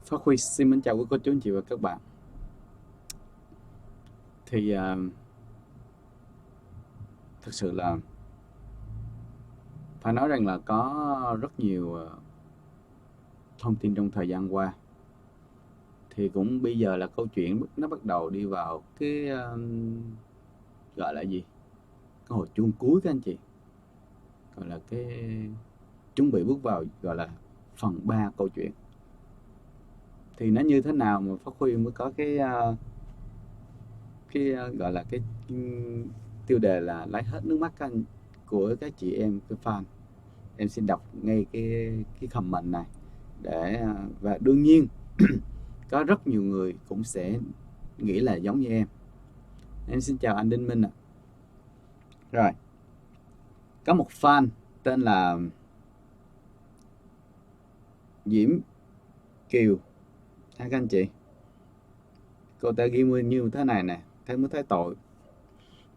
Phát Huy xin mến chào quý cô chú anh chị và các bạn. Thì thực sự là phải nói rằng là có rất nhiều thông tin trong thời gian qua. Thì cũng bây giờ là câu chuyện nó bắt đầu đi vào cái gọi là gì? Cái hồi chuông cuối các anh chị. Gọi là cái chuẩn bị bước vào gọi là phần 3 câu chuyện. Thì nó như thế nào mà Phát Huy mới có cái gọi là cái tiêu đề là lấy hết nước mắt các anh, của các chị em cái fan. Em xin đọc ngay cái comment này để và đương nhiên có rất nhiều người cũng sẽ nghĩ là giống như em. Em xin chào anh Đinh Minh ạ. Rồi, có một fan tên là Diễm Kiều các anh chị. Cô ta ghi như thế này nè, thấy mới thấy tội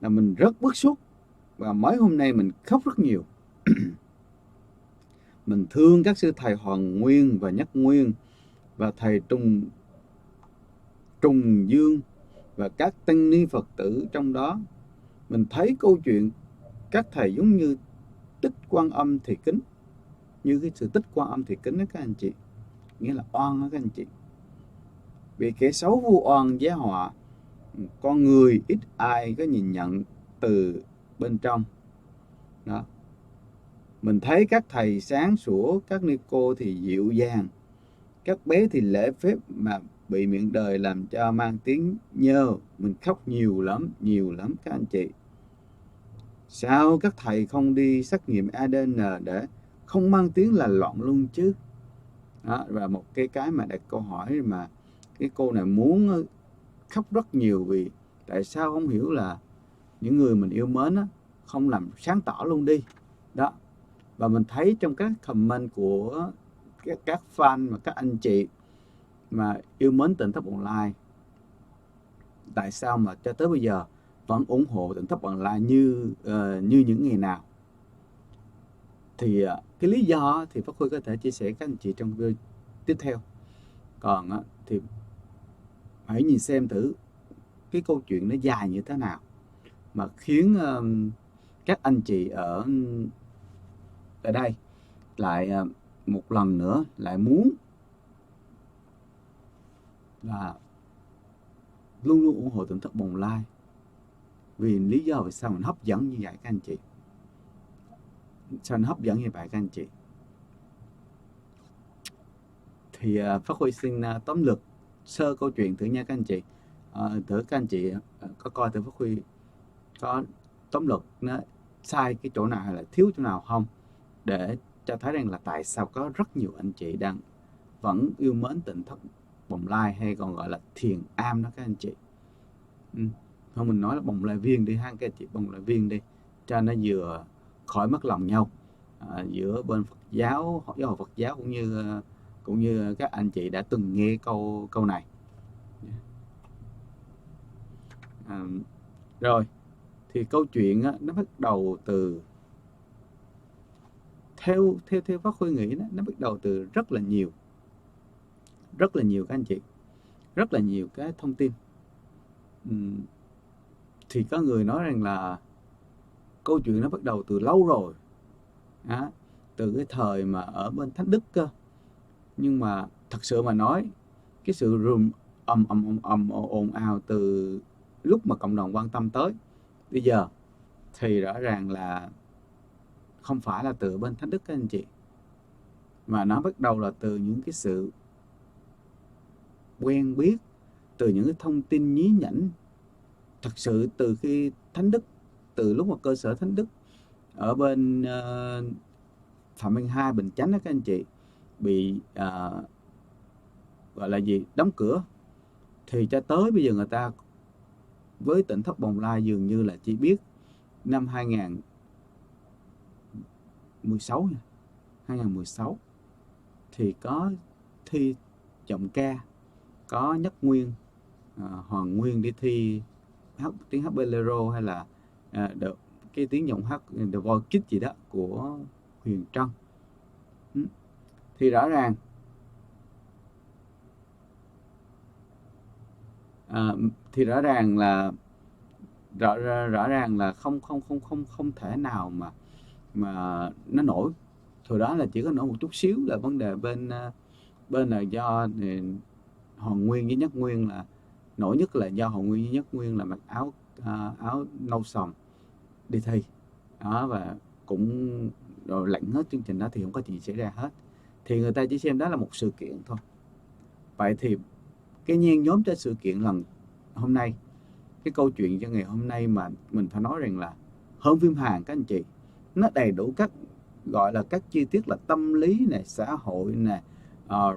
là mình rất bức xúc và mấy hôm nay mình khóc rất nhiều. Mình thương các sư thầy Hoàng Nguyên và Nhất Nguyên và thầy Trùng Dương và các tăng ni Phật tử trong đó. Mình thấy câu chuyện các thầy giống như tích Quan Âm Thị Kính, như cái sự tích Quan Âm Thị Kính đó các anh chị, nghĩa là oan đó các anh chị. Vì kẻ xấu vu oan giá họa, con người ít ai có nhìn nhận từ bên trong đó. Mình thấy các thầy sáng sủa, các ni cô thì dịu dàng, các bé thì lễ phép mà bị miệng đời làm cho mang tiếng nhơ. Mình khóc nhiều lắm các anh chị. Sao các thầy không đi xét nghiệm ADN để không mang tiếng là loạn luôn chứ? Đó, và một cái mà đặt câu hỏi mà cái cô này muốn khóc rất nhiều vì tại sao không hiểu là những người mình yêu mến á, không làm sáng tỏ luôn đi. Đó. Và mình thấy trong các comment của các fan và các anh chị mà yêu mến Tỉnh Thất Bồng Lai, tại sao mà cho tới bây giờ vẫn ủng hộ Tỉnh Thất Bồng Lai như những ngày nào? Thì cái lý do thì Phát Huy có thể chia sẻ với các anh chị trong video tiếp theo. Còn thì hãy nhìn xem thử cái câu chuyện nó dài như thế nào mà khiến các anh chị ở đây lại một lần nữa lại muốn là luôn luôn ủng hộ Tỉnh Thất Bồng Lai. Vì lý do vì sao mình hấp dẫn như vậy các anh chị? Sao nó hấp dẫn như vậy các anh chị? Thì Phát Huy xin tóm lược sơ câu chuyện thử nha các anh chị. Thử các anh chị có coi thử Phát Huy có tóm lược nó sai cái chỗ nào hay là thiếu chỗ nào không, để cho thấy rằng là tại sao có rất nhiều anh chị đang vẫn yêu mến Tỉnh Thất Bồng Lai, hay còn gọi là Thiền Am đó các anh chị. Thôi mình nói là Bồng Lai Viên đi ha các anh chị, Bồng Lai Viên đi cho nó vừa khỏi mất lòng nhau giữa bên Phật giáo, giáo hội Phật giáo cũng như các anh chị đã từng nghe câu này. Rồi thì câu chuyện nó bắt đầu từ theo Phát Huy nghĩ đó, nó bắt đầu từ rất là nhiều các anh chị, rất là nhiều cái thông tin. Thì có người nói rằng là câu chuyện nó bắt đầu từ lâu rồi, từ cái thời mà ở bên Thánh Đức cơ. Nhưng mà thật sự mà nói, cái sự ồn ào từ lúc mà cộng đồng quan tâm tới bây giờ thì rõ ràng là không phải là từ bên Thánh Đức các anh chị, mà nó bắt đầu là từ những cái sự quen biết, từ những cái thông tin nhí nhảnh. Thật sự từ khi Thánh Đức, từ lúc mà cơ sở Thánh Đức ở bên Phạm Văn Hai, Bình Chánh đó các anh chị, bị gọi là gì, đóng cửa, thì cho tới bây giờ người ta với Tỉnh Thất Bồng Lai dường như là chỉ biết năm 2016 thì có thi giọng ca, có Nhất Nguyên, Hoàng Nguyên đi thi tiếng hát bolero, hay là cái tiếng giọng hát The Voice Kids gì đó của Huyền Trân. Thì rõ ràng Thì rõ ràng là không thể nào mà nó nổi. Thời đó là chỉ có nổi một chút xíu là vấn đề bên là do Hoàng Nguyên với Nhất Nguyên, là nổi nhất là do Hoàng Nguyên với Nhất Nguyên là mặc áo nâu sòng đi thi đó, và cũng rồi lệnh hết chương trình đó thì không có chuyện xảy ra hết, thì người ta chỉ xem đó là một sự kiện thôi. Vậy thì cái nhen nhóm cho sự kiện lần hôm nay, cái câu chuyện cho ngày hôm nay mà mình phải nói rằng là hơn phim Hàn các anh chị, nó đầy đủ các gọi là các chi tiết là tâm lý này, xã hội này,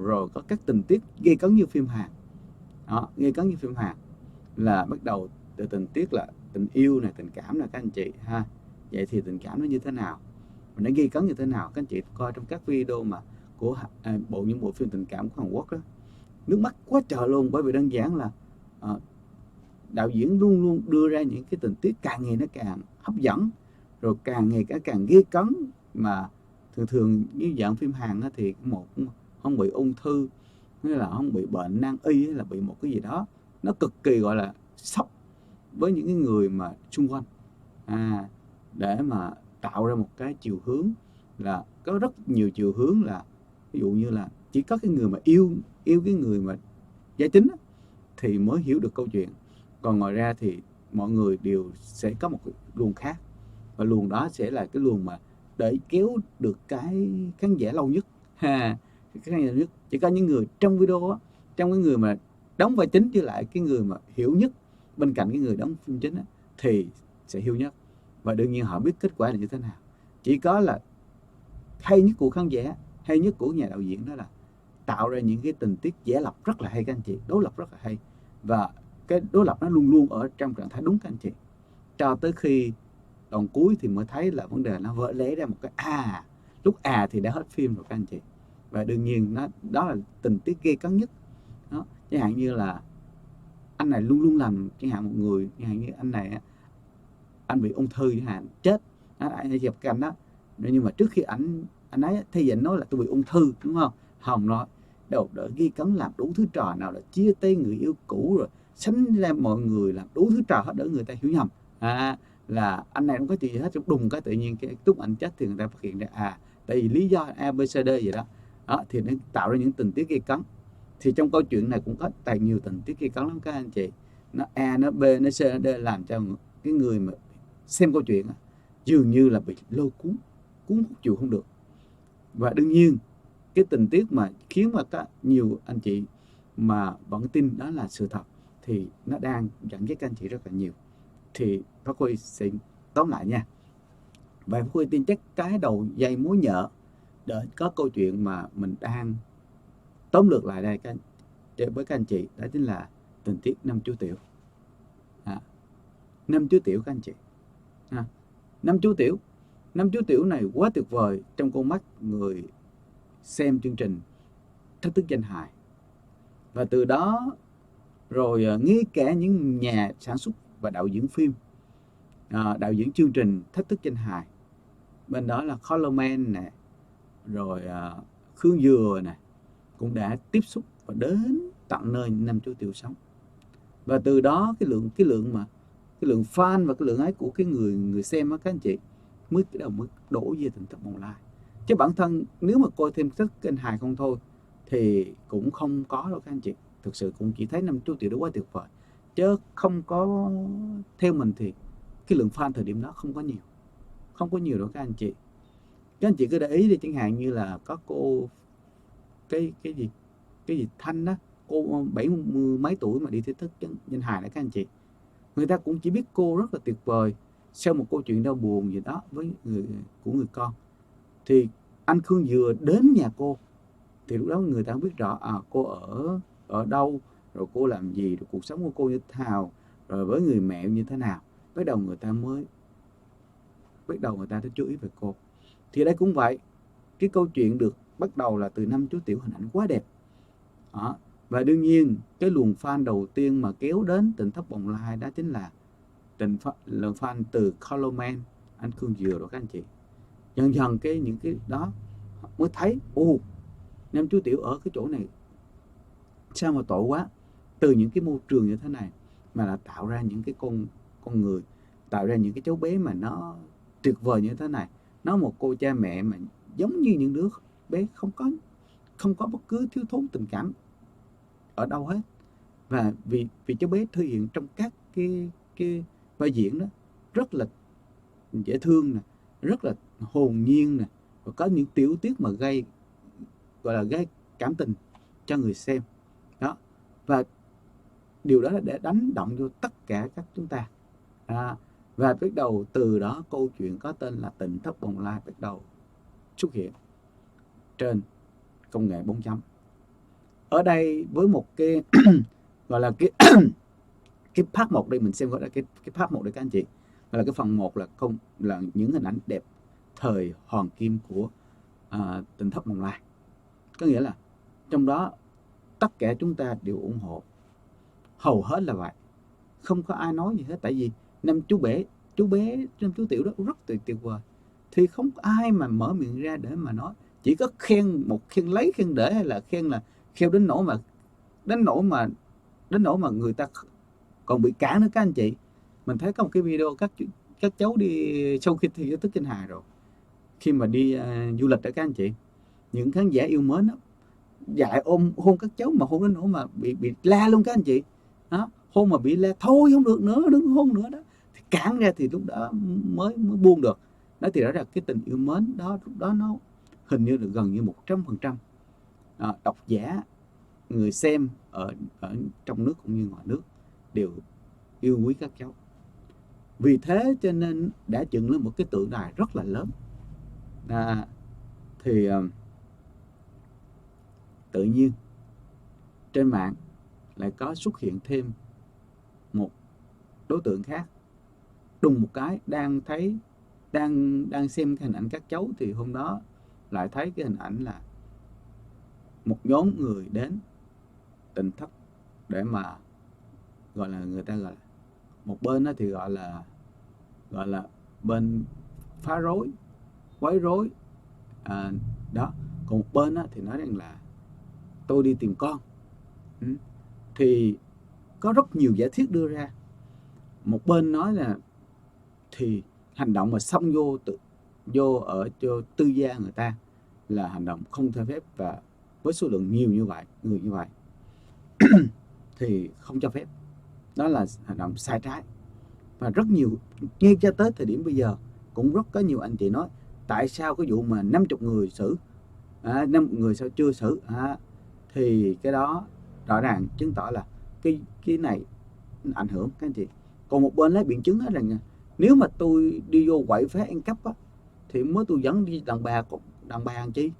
rồi có các tình tiết gây cấn như phim Hàn đó, gây cấn như phim Hàn là bắt đầu từ tình tiết là tình yêu này, tình cảm này các anh chị ha. Vậy thì tình cảm nó như thế nào, nó gây cấn như thế nào, các anh chị coi trong các video mà của những bộ phim tình cảm của Hàn Quốc đó, nước mắt quá trời luôn. Bởi vì đơn giản là đạo diễn luôn luôn đưa ra những cái tình tiết càng ngày nó càng hấp dẫn, rồi càng ngày càng gây cấn. Mà thường như dạng phim Hàn á, thì một không bị ung thư hay là không bị bệnh nan y hay là bị một cái gì đó, nó cực kỳ gọi là sốc với những cái người mà xung quanh, để mà tạo ra một cái chiều hướng, là có rất nhiều chiều hướng, là ví dụ như là chỉ có cái người mà yêu cái người mà giới tính á, thì mới hiểu được câu chuyện. Còn ngoài ra thì mọi người đều sẽ có một cái luồng khác, và luồng đó sẽ là cái luồng mà để kéo được cái khán giả lâu nhất ha. Cái khán giả nhất chỉ có những người trong video á, trong cái người mà đóng vai chính với lại cái người mà hiểu nhất bên cạnh cái người đóng phim chính á, thì sẽ hiểu nhất. Và đương nhiên họ biết kết quả là như thế nào. Chỉ có là hay nhất của khán giả, hay nhất của nhà đạo diễn đó là tạo ra những cái tình tiết giả lập rất là hay các anh chị, đối lập rất là hay, và cái đối lập nó luôn luôn ở trong trạng thái đúng các anh chị, cho tới khi đoạn cuối thì mới thấy là vấn đề nó vỡ lẽ ra một cái lúc thì đã hết phim rồi các anh chị. Và đương nhiên đó là tình tiết gây cấn nhất đó. Chẳng hạn như là anh này luôn luôn làm, chẳng hạn một người, chẳng hạn như anh này anh bị ung thư chẳng hạn, chết anh gặp cái anh đó, nhưng mà trước khi anh ấy thì anh nói là tôi bị ung thư, đúng không? Hồng nói đầu đỡ ghi cấn làm đủ thứ trò, nào là chia tay người yêu cũ, rồi sánh ra mọi người, làm đủ thứ trò hết để người ta hiểu nhầm là anh này không có chuyện gì hết. Đùng cái tự nhiên cái lúc anh chết thì người ta phát hiện ra tại vì lý do ABCD gì đó thì nó tạo ra những tình tiết gây cấn. Thì trong câu chuyện này cũng có tài nhiều tình tiết gây cấn lắm các anh chị, nó A nó B nó C nó D, làm cho cái người mà xem câu chuyện dường như là bị lôi cuốn hút chịu không được. Và đương nhiên cái tình tiết mà khiến mà có nhiều anh chị mà vẫn tin đó là sự thật thì nó đang dẫn dắt các anh chị rất là nhiều. Thì Pháp Huy sẽ tóm lại nha. Và Pháp Huy tin chắc cái đầu dây mối nhợ để có câu chuyện mà mình đang tóm lược lại đây với các anh chị, đó chính là tình tiết năm chú tiểu. Năm chú tiểu các anh chị. Năm chú tiểu này quá tuyệt vời trong con mắt người xem chương trình Thách Thức Danh Hài. Và từ đó rồi ngay cả những nhà sản xuất và đạo diễn phim, đạo diễn chương trình Thách Thức Danh Hài, bên đó là Coleman nè, rồi Khương Dừa nè, cũng đã tiếp xúc và đến tận nơi năm chú tiểu sống. Và từ đó cái lượng fan và cái lượng ấy của cái người xem á các anh chị mới đổ về Tỉnh Thất Bồng Lai. Chứ bản thân nếu mà coi thêm các kênh hài không thôi thì cũng không có đâu các anh chị. Thực sự cũng chỉ thấy năm chú tiểu đó quá tuyệt vời, chứ không có, theo mình thì cái lượng fan thời điểm đó không có nhiều đâu các anh chị. Các anh chị cứ để ý đi, chẳng hạn như là có cô cái gì Thanh đó, cô 70 mấy tuổi mà đi Thách Thức Danh Hài đó các anh chị, người ta cũng chỉ biết cô rất là tuyệt vời sau một câu chuyện đau buồn gì đó với người con. Thì anh Khương Dừa đến nhà cô thì lúc đó người ta biết rõ cô ở đâu, rồi cô làm gì, rồi cuộc sống của cô như thế nào, rồi với người mẹ như thế nào. Bắt đầu người ta đã chú ý về cô. Thì đây cũng vậy, cái câu chuyện được bắt đầu là từ năm chú tiểu, hình ảnh quá đẹp đó. Và đương nhiên cái luồng fan đầu tiên mà kéo đến Tỉnh Thất Bồng Lai đó chính là lượng fan từ Coleman, anh Khương Dừa rồi các anh chị. Dần dần những cái đó mới thấy năm chú tiểu ở cái chỗ này sao mà tội quá. từ những cái môi trường như thế này mà là tạo ra những cái con người, tạo ra những cái cháu bé mà nó tuyệt vời như thế này. Nó một cô cha mẹ mà giống như những đứa bé không có bất cứ thiếu thốn tình cảm ở đâu hết. Và vì cháu bé thể hiện trong các cái vai diễn đó rất là dễ thương nè, rất là hồn nhiên nè, và có những tiểu tiết mà gọi là gây cảm tình cho người xem đó. Và điều đó là để đánh động vô tất cả các chúng ta. Và bắt đầu từ đó câu chuyện có tên là Tỉnh Thất Bồng Lai bắt đầu xuất hiện trên công nghệ 4.0. Ở đây với một cái gọi là cái part 1 đây, mình xem gọi là cái part 1 đây các anh chị. Gọi là cái phần 1 là những hình ảnh đẹp thời hoàng kim của Tỉnh Thất Bồng Lai. Có nghĩa là trong đó tất cả chúng ta đều ủng hộ, hầu hết là vậy, không có ai nói gì hết. Tại vì năm chú bé năm chú Tiểu đó rất tuyệt vời, thì không có ai mà mở miệng ra để mà nói. Chỉ có khen lấy khen để, hay là khen đến nỗi mà người ta còn bị cản nữa các anh chị. Mình thấy có một cái video các cháu đi sau khi thi Tứ Kinh Hà rồi, khi mà đi du lịch đó các anh chị, những khán giả yêu mến đó, dại hôn các cháu, mà hôn đến nỗi mà bị la luôn các anh chị đó. Hôn mà bị la thôi không được nữa, đừng hôn nữa đó, thì cản ra thì lúc đó mới buông được đó. Thì đó là cái tình yêu mến đó, lúc đó nó hình như là gần như 100% độc giả, người xem ở trong nước cũng như ngoài nước đều yêu quý các cháu. Vì thế cho nên đã dựng lên một cái tượng đài rất là lớn. Thì tự nhiên trên mạng lại có xuất hiện thêm một đối tượng khác. Đùng một cái đang xem cái hình ảnh các cháu, thì hôm đó lại thấy cái hình ảnh là một nhóm người đến Tỉnh Thất để mà gọi là, người ta gọi là, một bên đó thì gọi là bên phá rối, quấy rối đó. Còn một bên đó thì nói rằng là tôi đi tìm con. Thì có rất nhiều giả thiết đưa ra. Một bên nói là thì hành động mà xông vô ở cho tư gia người ta là hành động không cho phép, và với số lượng nhiều như vậy, người như vậy thì không cho phép, đó là hành động sai trái. Và rất nhiều, ngay cho tới thời điểm bây giờ cũng rất có nhiều anh chị nói tại sao cái vụ mà 50 người xử, 5 người sao chưa xử. Thì cái đó rõ ràng chứng tỏ là cái này ảnh hưởng các anh chị. Còn một bên lấy biện chứng hết rằng nếu mà tôi đi vô quậy phá ăn cắp á, thì mới tôi dẫn đi đàn bà làm chi,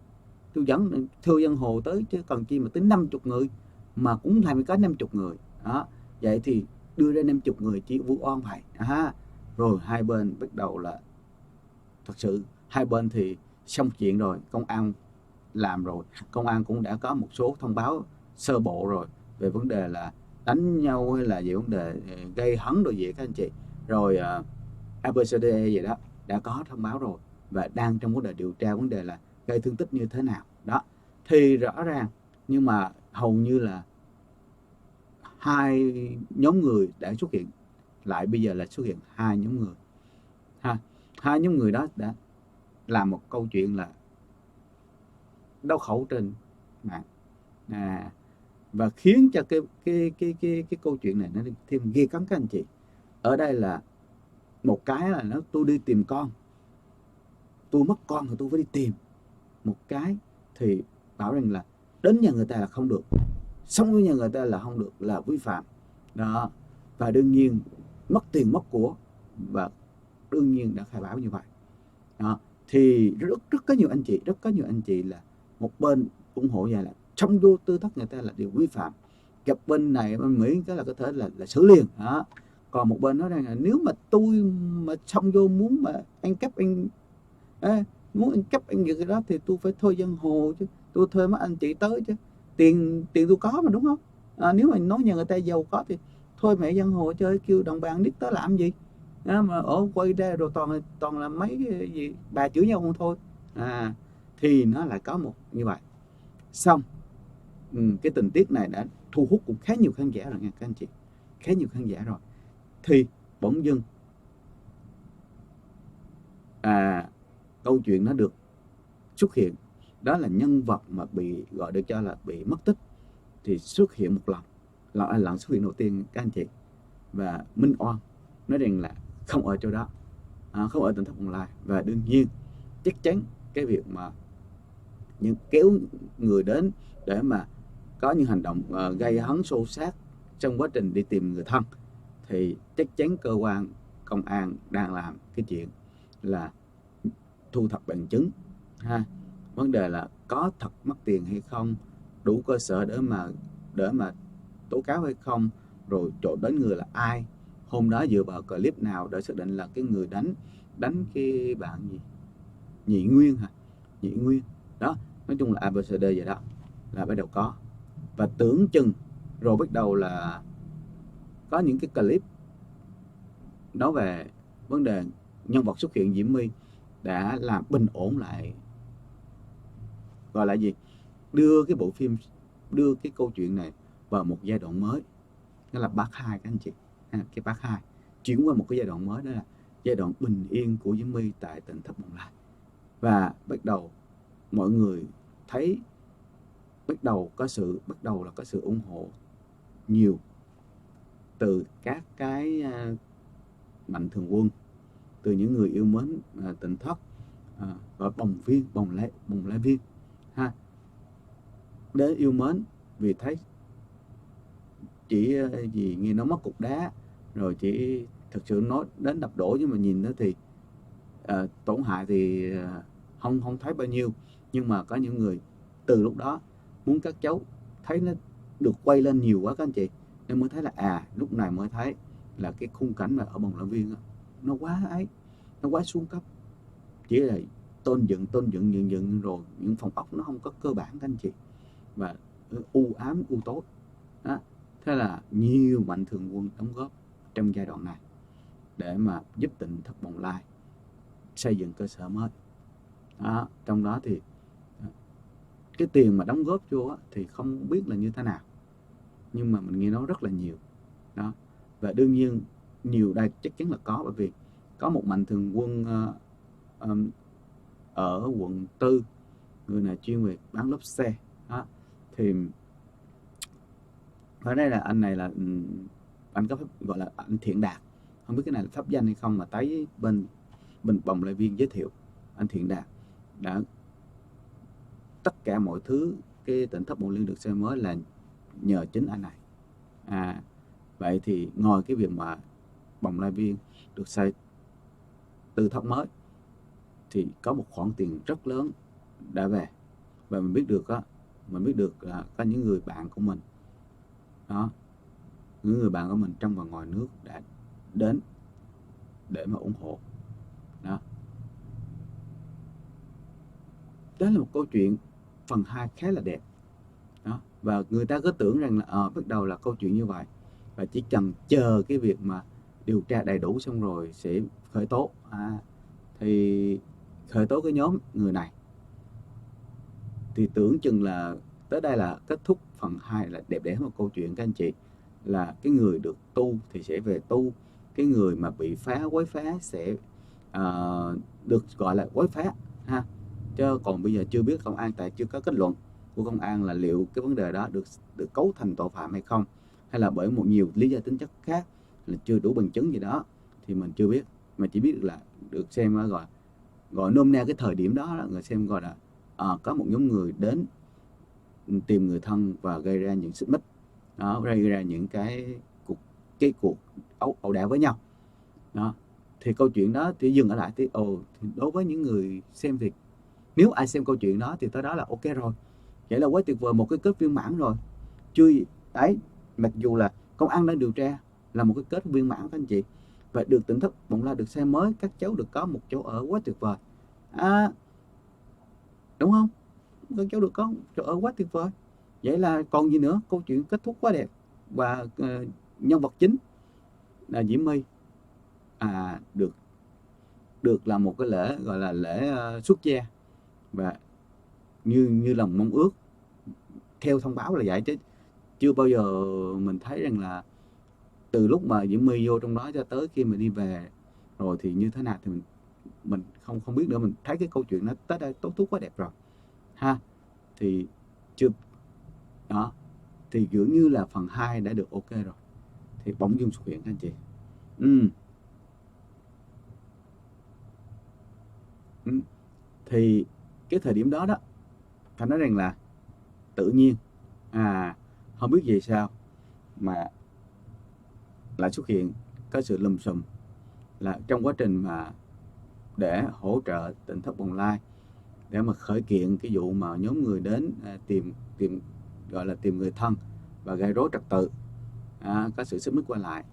tôi dẫn thưa dân hồ tới, chứ còn chi mà tới 50 người mà cũng làm có 50 người đó. Vậy thì đưa ra 50 người chỉ vu oan vậy. Rồi hai bên bắt đầu là, thật sự hai bên thì xong chuyện rồi, công an làm rồi, công an cũng đã có một số thông báo sơ bộ rồi về vấn đề là đánh nhau hay là về vấn đề gây hấn đồ gì các anh chị. Rồi ABCD gì đó đã có thông báo rồi, và đang trong vấn đề điều tra vấn đề là gây thương tích như thế nào đó. Thì rõ ràng, nhưng mà hầu như là hai nhóm người đã xuất hiện lại. Bây giờ là xuất hiện hai nhóm người. Hai nhóm người đó đã làm một câu chuyện là đấu khẩu trên mạng, và khiến cho cái câu chuyện này nó thêm ghê cấn các anh chị. Ở đây là một cái là nó tôi đi tìm con, tôi mất con thì tôi phải đi tìm. Một cái thì bảo rằng là đến nhà người ta là không được, sống với nhà người ta là không được, là vi phạm đó. Và đương nhiên mất tiền mất của, và đương nhiên đã khai báo như vậy đó. Thì rất có nhiều anh chị là một bên ủng hộ vậy là trong vô tư thất người ta là điều vi phạm, gặp bên này bên Mỹ cái là có thể là xử liền đó. Còn một bên nói rằng là nếu mà tôi mà xong vô muốn mà ăn cắp muốn ăn cắp ăn gì cái đó thì tôi phải thuê dân hồ chứ, tôi thuê mấy anh chị tới chứ, tiền tôi có mà, đúng không? Nếu mà nói nhà người ta giàu có thì thôi mẹ dân hồ chơi, kêu đồng bào biết tới làm gì mà ở quay ra rồi toàn là mấy cái gì bà chửi nhau không thôi. Thì nó lại có một như vậy. Xong cái tình tiết này đã thu hút cũng khá nhiều khán giả rồi nha các anh chị, khá nhiều khán giả rồi, thì bỗng dưng câu chuyện nó được xuất hiện, đó là nhân vật mà bị gọi được cho là bị mất tích thì xuất hiện một lần xuất hiện đầu tiên các anh chị, và minh oan nói rằng là không ở chỗ đó, không ở tỉnh thất Bồng Lai. Và đương nhiên chắc chắn cái việc mà những kéo người đến để mà có những hành động gây hấn xô xát trong quá trình đi tìm người thân, thì chắc chắn cơ quan công an đang làm cái chuyện là thu thập bằng chứng ha. Vấn đề là có thật mất tiền hay không, đủ cơ sở để mà tố cáo hay không, rồi trộm đến người là ai, hôm đó dựa vào clip nào để xác định là cái người đánh cái bạn gì Nhị Nguyên hả, Nhị Nguyên đó. Nói chung là ABCD vậy đó, là bắt đầu có, và tưởng chừng rồi bắt đầu là có những cái clip nói về vấn đề nhân vật xuất hiện Diễm My đã làm bình ổn lại, gọi là gì, đưa cái câu chuyện này vào một giai đoạn mới, đó là part 2 các anh chị. Cái part 2 chuyển qua một cái giai đoạn mới, đó là giai đoạn bình yên của Diễm My tại tỉnh thất Bồng Lai. Và bắt đầu mọi người thấy bắt đầu là có sự ủng hộ nhiều từ các cái mạnh thường quân, từ những người yêu mến tỉnh thất, và bồng lai viên ha, đến yêu mến vì thấy chỉ gì nghe nó mất cục đá rồi chỉ thực sự nói đến đập đổ, nhưng mà nhìn nó thì tổn hại thì không thấy bao nhiêu, nhưng mà có những người từ lúc đó muốn các cháu thấy nó được quay lên nhiều quá các anh chị, nên mới thấy là lúc này mới thấy là cái khung cảnh mà ở Bồng Lai Viên đó, nó quá xuống cấp, chỉ là tôn dựng rồi những phòng ốc nó không có cơ bản các anh chị, và u ám u tối đó. Thế là nhiều mạnh thường quân đóng góp trong giai đoạn này để mà giúp tỉnh thất Bồng Lai xây dựng cơ sở mới đó. Trong đó thì cái tiền mà đóng góp vô thì không biết là như thế nào, nhưng mà mình nghe nói rất là nhiều đó. Và đương nhiên nhiều đây chắc chắn là có, bởi vì có một mạnh thường quân ở quận 4, người này chuyên về bán lốp xe đó. Thì ở đây là anh này là anh có gọi là anh Thiện Đạt, không biết cái này là pháp danh hay không, mà thấy bên Bồng Lai Viên giới thiệu anh Thiện Đạt đã tất cả mọi thứ cái tỉnh thất Bồng Lai được xây mới là nhờ chính anh này. Vậy thì ngoài cái việc mà Bồng Lai Viên được xây từ thất mới thì có một khoản tiền rất lớn đã về, và mình biết được là có những người bạn của mình đó, những người bạn của mình trong và ngoài nước đã đến để mà ủng hộ đó. Đó là một câu chuyện phần 2 khá là đẹp đó, và người ta cứ tưởng rằng là bắt đầu là câu chuyện như vậy, và chỉ cần chờ cái việc mà điều tra đầy đủ xong rồi sẽ khởi tố. Thì khởi tố cái nhóm người này thì tưởng chừng là tới đây là kết thúc phần 2 là đẹp đẽ một câu chuyện các anh chị, là cái người được tu thì sẽ về tu, cái người mà bị quấy phá sẽ được gọi là quấy phá ha. Chứ còn bây giờ chưa biết công an, tại chưa có kết luận của công an là liệu cái vấn đề đó được cấu thành tội phạm hay không, hay là bởi một nhiều lý do tính chất khác, là chưa đủ bằng chứng gì đó thì mình chưa biết, mà chỉ biết là được xem gọi nôm na cái thời điểm đó người xem gọi là có một nhóm người đến tìm người thân và gây ra những xích mích đó, gây ra những cái cuộc ẩu đả với nhau đó. Thì câu chuyện đó thì dừng ở lại thì đối với những người xem thì nếu ai xem câu chuyện đó thì tới đó là ok rồi, vậy là quá tuyệt vời, một cái kết viên mãn rồi. Chưa đấy, mặc dù là công an đang điều tra là một cái kết viên mãn các anh chị, và được tỉnh thất Bồng Lai được xây mới, các cháu được có một chỗ ở quá tuyệt vời, đúng không? Các cháu được có một chỗ ở quá tuyệt vời, vậy là còn gì nữa, câu chuyện kết thúc quá đẹp. Và nhân vật chính là Diễm My được làm một cái lễ gọi là lễ xuất gia, và như lòng mong ước, theo thông báo là vậy chứ chưa bao giờ mình thấy rằng là từ lúc mà Diễm My vô trong đó cho tới khi mình đi về rồi thì như thế nào thì mình không không biết nữa. Mình thấy cái câu chuyện nó tới đây tố thúc quá đẹp rồi ha. Thì chưa đó, thì dường như là phần 2 đã được ok rồi thì bỗng dưng xuất hiện các anh chị. Ừ, ừ. Thì cái thời điểm đó đó, phải nói rằng là tự nhiên, không biết vì sao mà lại xuất hiện cái sự lùm xùm, là trong quá trình mà để hỗ trợ tỉnh thất Bồng Lai để mà khởi kiện cái vụ mà nhóm người đến tìm tìm gọi là tìm người thân và gây rối trật tự, có sự xích mích qua lại,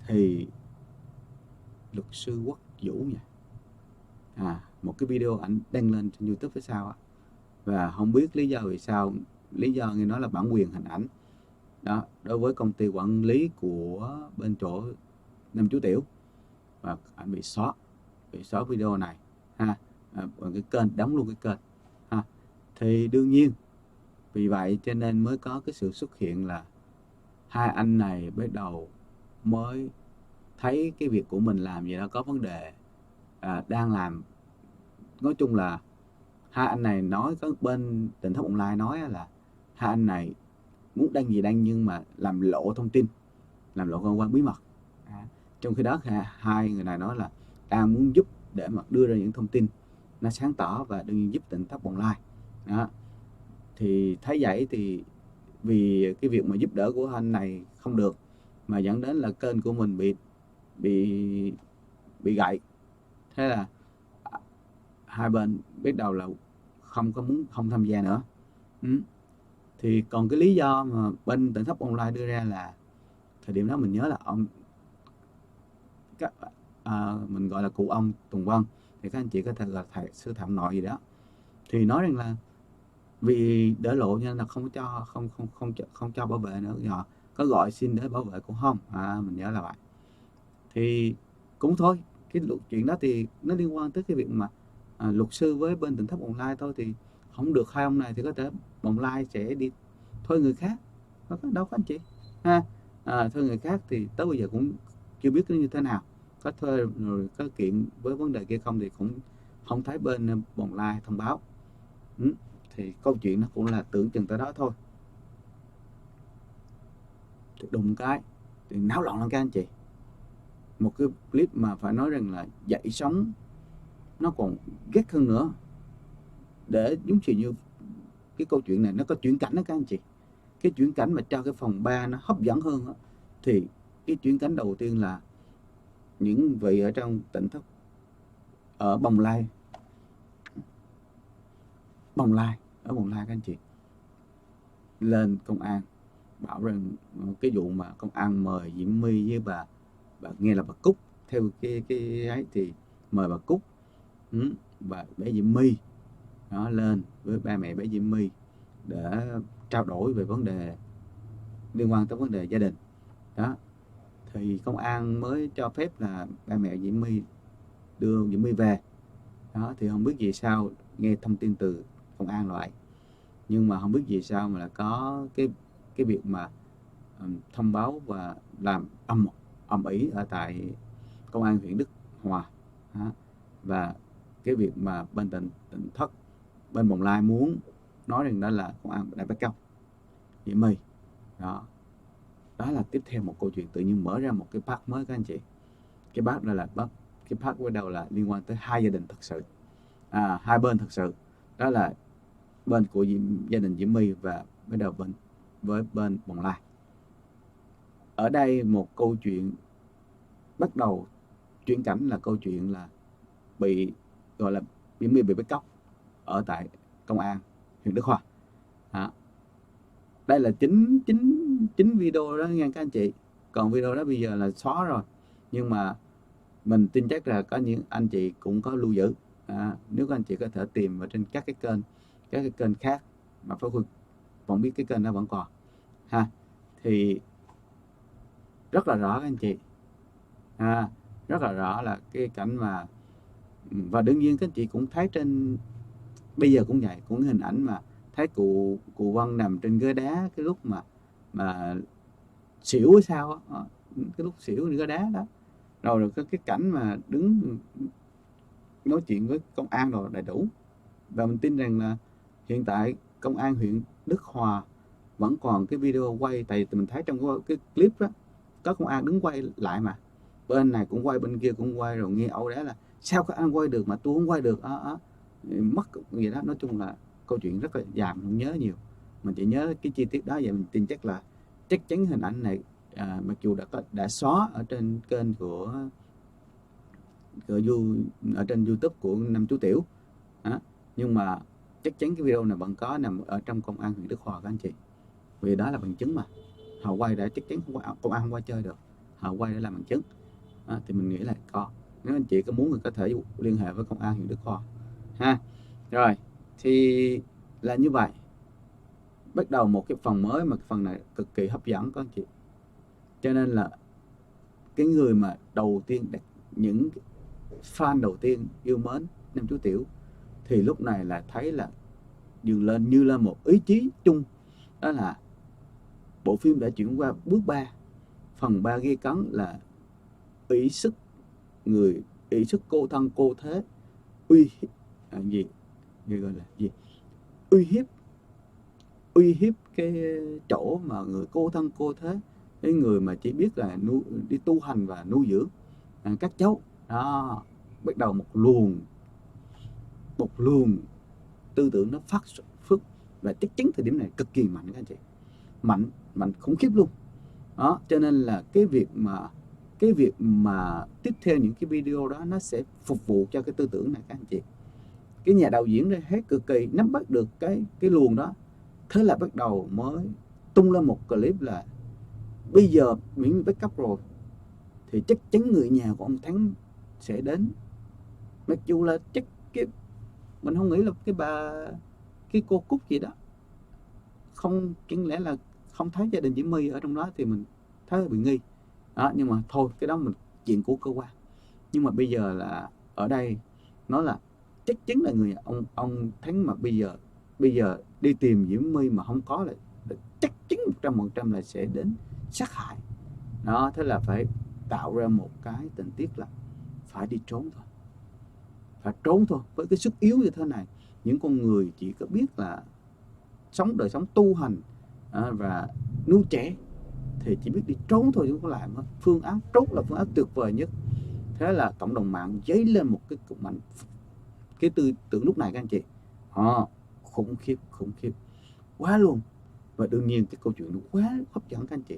thì luật sư Quốc Vũ nha, một cái video ảnh đăng lên trên YouTube phía sau á, và không biết lý do vì sao, lý do nghe nói là bản quyền hình ảnh đó đối với công ty quản lý của bên chỗ Nam Chú Tiểu, và ảnh bị xóa video này ha, bằng cái kênh, đóng luôn cái kênh ha. Thì đương nhiên vì vậy cho nên mới có cái sự xuất hiện là hai anh này bắt đầu mới thấy cái việc của mình làm gì đó có vấn đề, đang làm. Nói chung là hai anh này nói, có bên Tỉnh thất Bồng Lai nói là hai anh này muốn đăng gì đăng nhưng mà làm lộ thông tin, làm lộ cơ quan bí mật. Trong khi đó hai người này nói là đang muốn giúp để mà đưa ra những thông tin nó sáng tỏ và đương nhiên giúp Tỉnh thất Bồng Lai đó. Thì thấy vậy thì vì cái việc mà giúp đỡ của anh này không được mà dẫn đến là kênh của mình bị bị gãy, thế là hai bên biết đầu là không tham gia nữa. Thì còn cái lý do mà bên Tỉnh thất Bồng Lai đưa ra là thời điểm đó mình nhớ là mình gọi là cụ ông Tùng Vân, thì các anh chị có thể là thầy sư Phạm Nội gì đó, thì nói rằng là vì đỡ lộ nên là không cho bảo vệ nữa. Họ có gọi xin để bảo vệ cũng không, mình nhớ là vậy. Thì cũng thôi, cái chuyện đó thì nó liên quan tới cái việc mà luật sư với bên Tỉnh thất Bồng Lai thôi, thì không được hai ông này thì có thể Bồng Lai sẽ đi thuê người khác, đâu có anh chị ha. Thuê người khác thì tới bây giờ cũng chưa biết nó như thế nào, có thuê rồi có kiện với vấn đề kia không thì cũng không thấy bên Bồng Lai thông báo. Thì câu chuyện nó cũng là tưởng chừng tới đó thôi, thì đùng cái thì náo loạn lên các anh chị. Một cái clip mà phải nói rằng là dậy sóng, nó còn ghét hơn nữa, để giống như cái câu chuyện này nó có chuyển cảnh đó các anh chị. Cái chuyển cảnh mà cho cái phòng 3 nó hấp dẫn hơn đó, thì cái chuyển cảnh đầu tiên là những vị ở trong tỉnh thất ở Bồng Lai ở Bồng Lai các anh chị lên công an bảo rằng cái vụ mà công an mời Diễm My với bà nghe là bà Cúc, theo cái ấy thì mời bà Cúc và bé Diễm My đó lên với ba mẹ bé Diễm My để trao đổi về vấn đề liên quan tới vấn đề gia đình đó. Thì công an mới cho phép là ba mẹ Diễm My đưa Diễm My về đó. Thì không biết vì sao nghe thông tin từ công an loại, nhưng mà không biết vì sao mà là có cái việc mà thông báo và làm ầm ĩ ở tại công an huyện Đức Hòa đó. Và cái việc mà bên tỉnh thất, bên Bồng Lai muốn nói rằng đó là công an đã bắt cóc Diễm My đó. Đó là tiếp theo một câu chuyện tự nhiên mở ra một cái part mới các anh chị. Cái part đó là cái part bắt đầu là liên quan tới hai gia đình thật sự, hai bên thật sự, đó là bên của gia đình Diễm My và bắt đầu với bên Bồng Lai. Ở đây một câu chuyện bắt đầu chuyển cảnh là câu chuyện là bị gọi là Diễm My bị bắt cóc ở tại công an huyện Đức Hòa. Đây là chính video đó nha các anh chị. Còn video đó bây giờ là xóa rồi, nhưng mà mình tin chắc là có những anh chị cũng có lưu giữ. Nếu các anh chị có thể tìm ở trên các cái kênh khác mà Pháp Hương vẫn biết cái kênh đó vẫn còn ha, thì rất là rõ các anh chị, rất là rõ là cái cảnh mà, và đương nhiên các anh chị cũng thấy trên bây giờ cũng vậy, cũng hình ảnh mà thấy cụ Vân nằm trên ghế đá cái lúc mà mà xỉu hay sao đó. Cái lúc xỉu thì có đá đó, rồi cái cảnh mà đứng nói chuyện với công an rồi đầy đủ. Và mình tin rằng là hiện tại công an huyện Đức Hòa vẫn còn cái video quay, tại vì mình thấy trong cái clip đó có công an đứng quay lại, mà bên này cũng quay bên kia cũng quay, rồi nghe ẩu đả là sao các anh quay được mà tôi không quay được mất gì đó. Nói chung là câu chuyện rất là dài, mình không nhớ nhiều, mình chỉ nhớ cái chi tiết đó. Vậy mình tin chắc chắn hình ảnh này mặc dù đã xóa ở trên kênh của ở trên YouTube của Năm Chú Tiểu đó, nhưng mà chắc chắn cái video này vẫn có nằm ở trong công an huyện Đức Hòa các anh chị, vì đó là bằng chứng mà họ quay đã, chắc chắn công an không qua chơi được, họ quay để làm bằng chứng đó, thì mình nghĩ là có. Nếu anh chị có muốn thì có thể liên hệ với công an huyện Đức Hòa ha. Rồi thì là như vậy, bắt đầu một cái phần mới mà cái phần này cực kỳ hấp dẫn các anh chị. Cho nên là cái người mà đầu tiên những fan đầu tiên yêu mến Năm Chú Tiểu thì lúc này là thấy là dừng lên như là một ý chí chung, đó là bộ phim đã chuyển qua bước 3. Phần 3 ghi cấn là ý sức cô thân cô thế, uy gì gọi là gì, uy hiếp cái chỗ mà người cô thân cô thế, cái người mà chỉ biết là đi tu hành và nuôi dưỡng các cháu đó. Bắt đầu một luồng tư tưởng nó phát xuất, và chắc chắn thời điểm này cực kỳ mạnh các anh chị, mạnh khủng khiếp luôn đó. Cho nên là cái việc mà tiếp theo những cái video đó nó sẽ phục vụ cho cái tư tưởng này các anh chị. Cái nhà đạo diễn đây hết cực kỳ nắm bắt được cái luồng đó, thế là bắt đầu mới tung lên một clip là bây giờ miễn backup rồi thì chắc chắn người nhà của ông Thắng sẽ đến. Mặc dù là chắc mình không nghĩ là cái cô Cúc gì đó, không, chẳng lẽ là không thấy gia đình Diễm My ở trong đó thì mình thấy bị nghi đó. Nhưng mà thôi, cái đó mình chuyện của cơ quan. Nhưng mà bây giờ là ở đây nói là chắc chắn là ông Thắng mà bây giờ đi tìm Diễm My mà không có là chắc chắn 100% là sẽ đến sát hại đó. Thế là phải tạo ra một cái tình tiết là phải đi trốn thôi. Với cái sức yếu như thế này, những con người chỉ có biết là đời sống tu hành và nuôi trẻ thì chỉ biết đi trốn thôi, chứ không có làm. Phương án trốn là phương án tuyệt vời nhất. Thế là cộng đồng mạng dấy lên một cái cục mạnh, cái tư tưởng lúc này các anh chị khủng khiếp quá luôn. Và đương nhiên cái câu chuyện nó quá hấp dẫn các anh chị,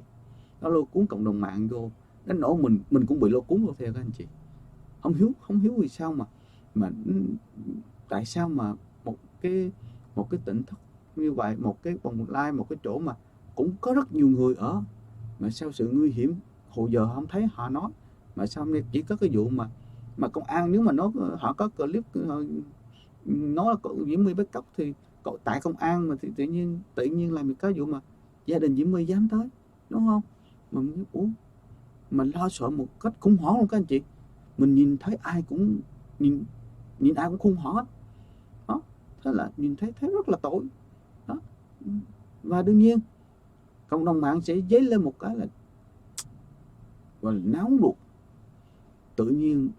nó lôi cuốn cộng đồng mạng vô đến nỗi mình cũng bị lôi cuốn vô theo các anh chị. Không hiểu vì sao mà tại sao mà một cái tỉnh thất như vậy, một cái vòng lai, một cái chỗ mà cũng có rất nhiều người ở, mà sao sự nguy hiểm hồi giờ không thấy họ nói, mà sao hôm nay chỉ có cái vụ mà công an nếu mà họ có clip nói là Diễm My bắt cóc thì tại công an mà thì tự nhiên làm cái vụ mà gia đình Diễm My dám tới, đúng không? Mà mình lo sợ một cách khủng hoảng luôn các anh chị. Mình nhìn thấy ai cũng nhìn ai cũng khủng hoảng đó. Thế là nhìn thấy rất là tội đó. Và đương nhiên cộng đồng mạng sẽ dấy lên một cái là gọi là náo ruột. Tự nhiên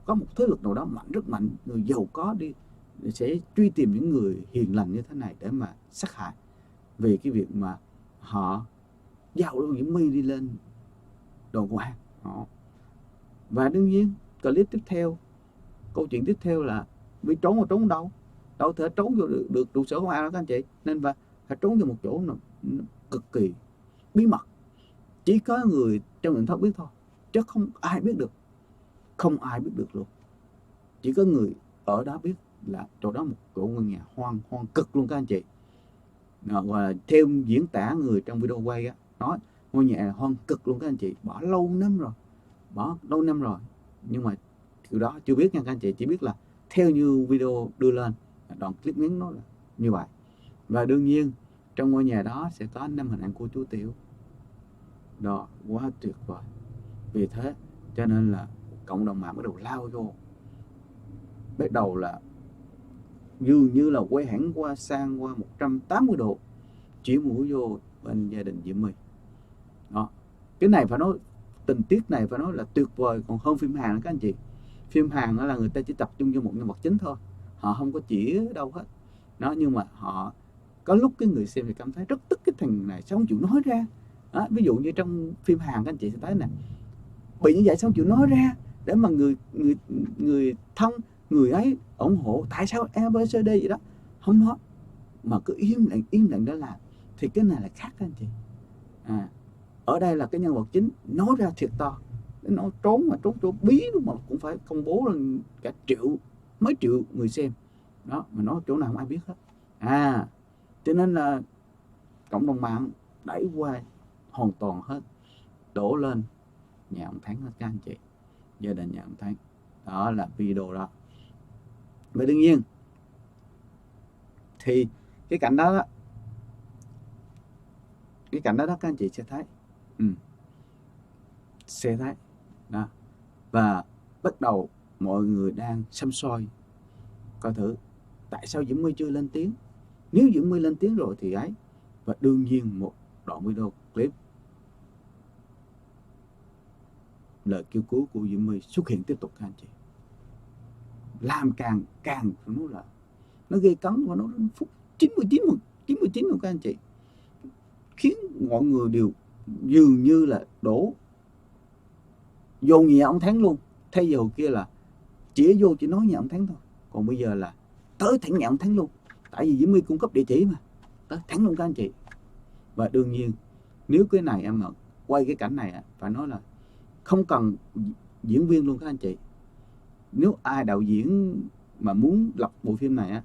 có một thế lực nào đó rất mạnh, người giàu có đi sẽ truy tìm những người hiền lành như thế này để mà sát hại, vì cái việc mà họ giao lưu Diễm My đi lên đồn công an. Và đương nhiên clip tiếp theo, câu chuyện tiếp theo là bị trốn đâu thể trốn vô được trụ sở công an đó các anh chị, nên phải trốn vào một chỗ nào cực kỳ bí mật, chỉ có người trong tỉnh thất biết thôi, chứ không ai biết được luôn. Chỉ có người ở đó biết là chỗ đó một chỗ ngôi nhà hoang cực luôn các anh chị. Và theo diễn tả người trong video quay á, nói ngôi nhà hoang cực luôn các anh chị, bỏ lâu năm rồi. Nhưng mà từ đó chưa biết nha các anh chị, chỉ biết là theo như video đưa lên, đoạn clip ngắn nó là như vậy. Và đương nhiên trong ngôi nhà đó sẽ có 5 hình ảnh của chú Tiểu đó, quá tuyệt vời. Vì thế cho nên là cộng đồng mạng bắt đầu lao vô, bắt đầu là dường như là quay hẳn sang qua 180 độ, chỉ mũi vô bên gia đình Diễm My. Đó, cái này phải nói, tình tiết này phải nói là tuyệt vời còn hơn phim Hàn đó các anh chị. Phim Hàn đó là người ta chỉ tập trung cho một nhân vật chính thôi, họ không có chỉ ở đâu hết đó, nhưng mà họ có lúc cái người xem thì cảm thấy rất tức cái thằng này sao không chịu nói ra đó. Ví dụ như trong phim Hàn các anh chị sẽ thấy nè, bị như vậy sao không chịu nói ra để mà người thân người ấy ủng hộ, tại sao ABCD vậy đó không nói mà cứ im lặng đó làm, thì cái này là khác các anh chị. Ở đây là cái nhân vật chính nói ra thiệt to, nó trốn chỗ bí luôn mà cũng phải công bố lên cả mấy triệu người xem đó, mà nói chỗ nào không ai biết hết. Cho nên là cộng đồng mạng đẩy qua hoàn toàn hết, đổ lên nhà ông Thắng hết các anh chị, gia đình nhà ông Thắng. Đó là video đó. Và đương nhiên thì cái cảnh đó các anh chị sẽ thấy đó. Và bắt đầu mọi người đang xăm soi coi thử tại sao Diễm My chưa lên tiếng, nếu Diễm My lên tiếng rồi thì ấy. Và đương nhiên một đoạn video clip lời kêu cứu của Diễm My xuất hiện tiếp tục các anh chị, làm càng nói là nó gây cấn và nó phút 99 rồi các anh chị, khiến mọi người đều dường như là đổ vô nhà ông Thắng luôn. Thay giờ kia là chỉ nói nhà ông Thắng thôi, còn bây giờ là tới thẳng nhà ông Thắng luôn, tại vì Diễm My cung cấp địa chỉ mà, tới thẳng luôn các anh chị. Và đương nhiên nếu cái này em quay cái cảnh này phải nói là không cần diễn viên luôn các anh chị. Nếu ai đạo diễn mà muốn lập bộ phim này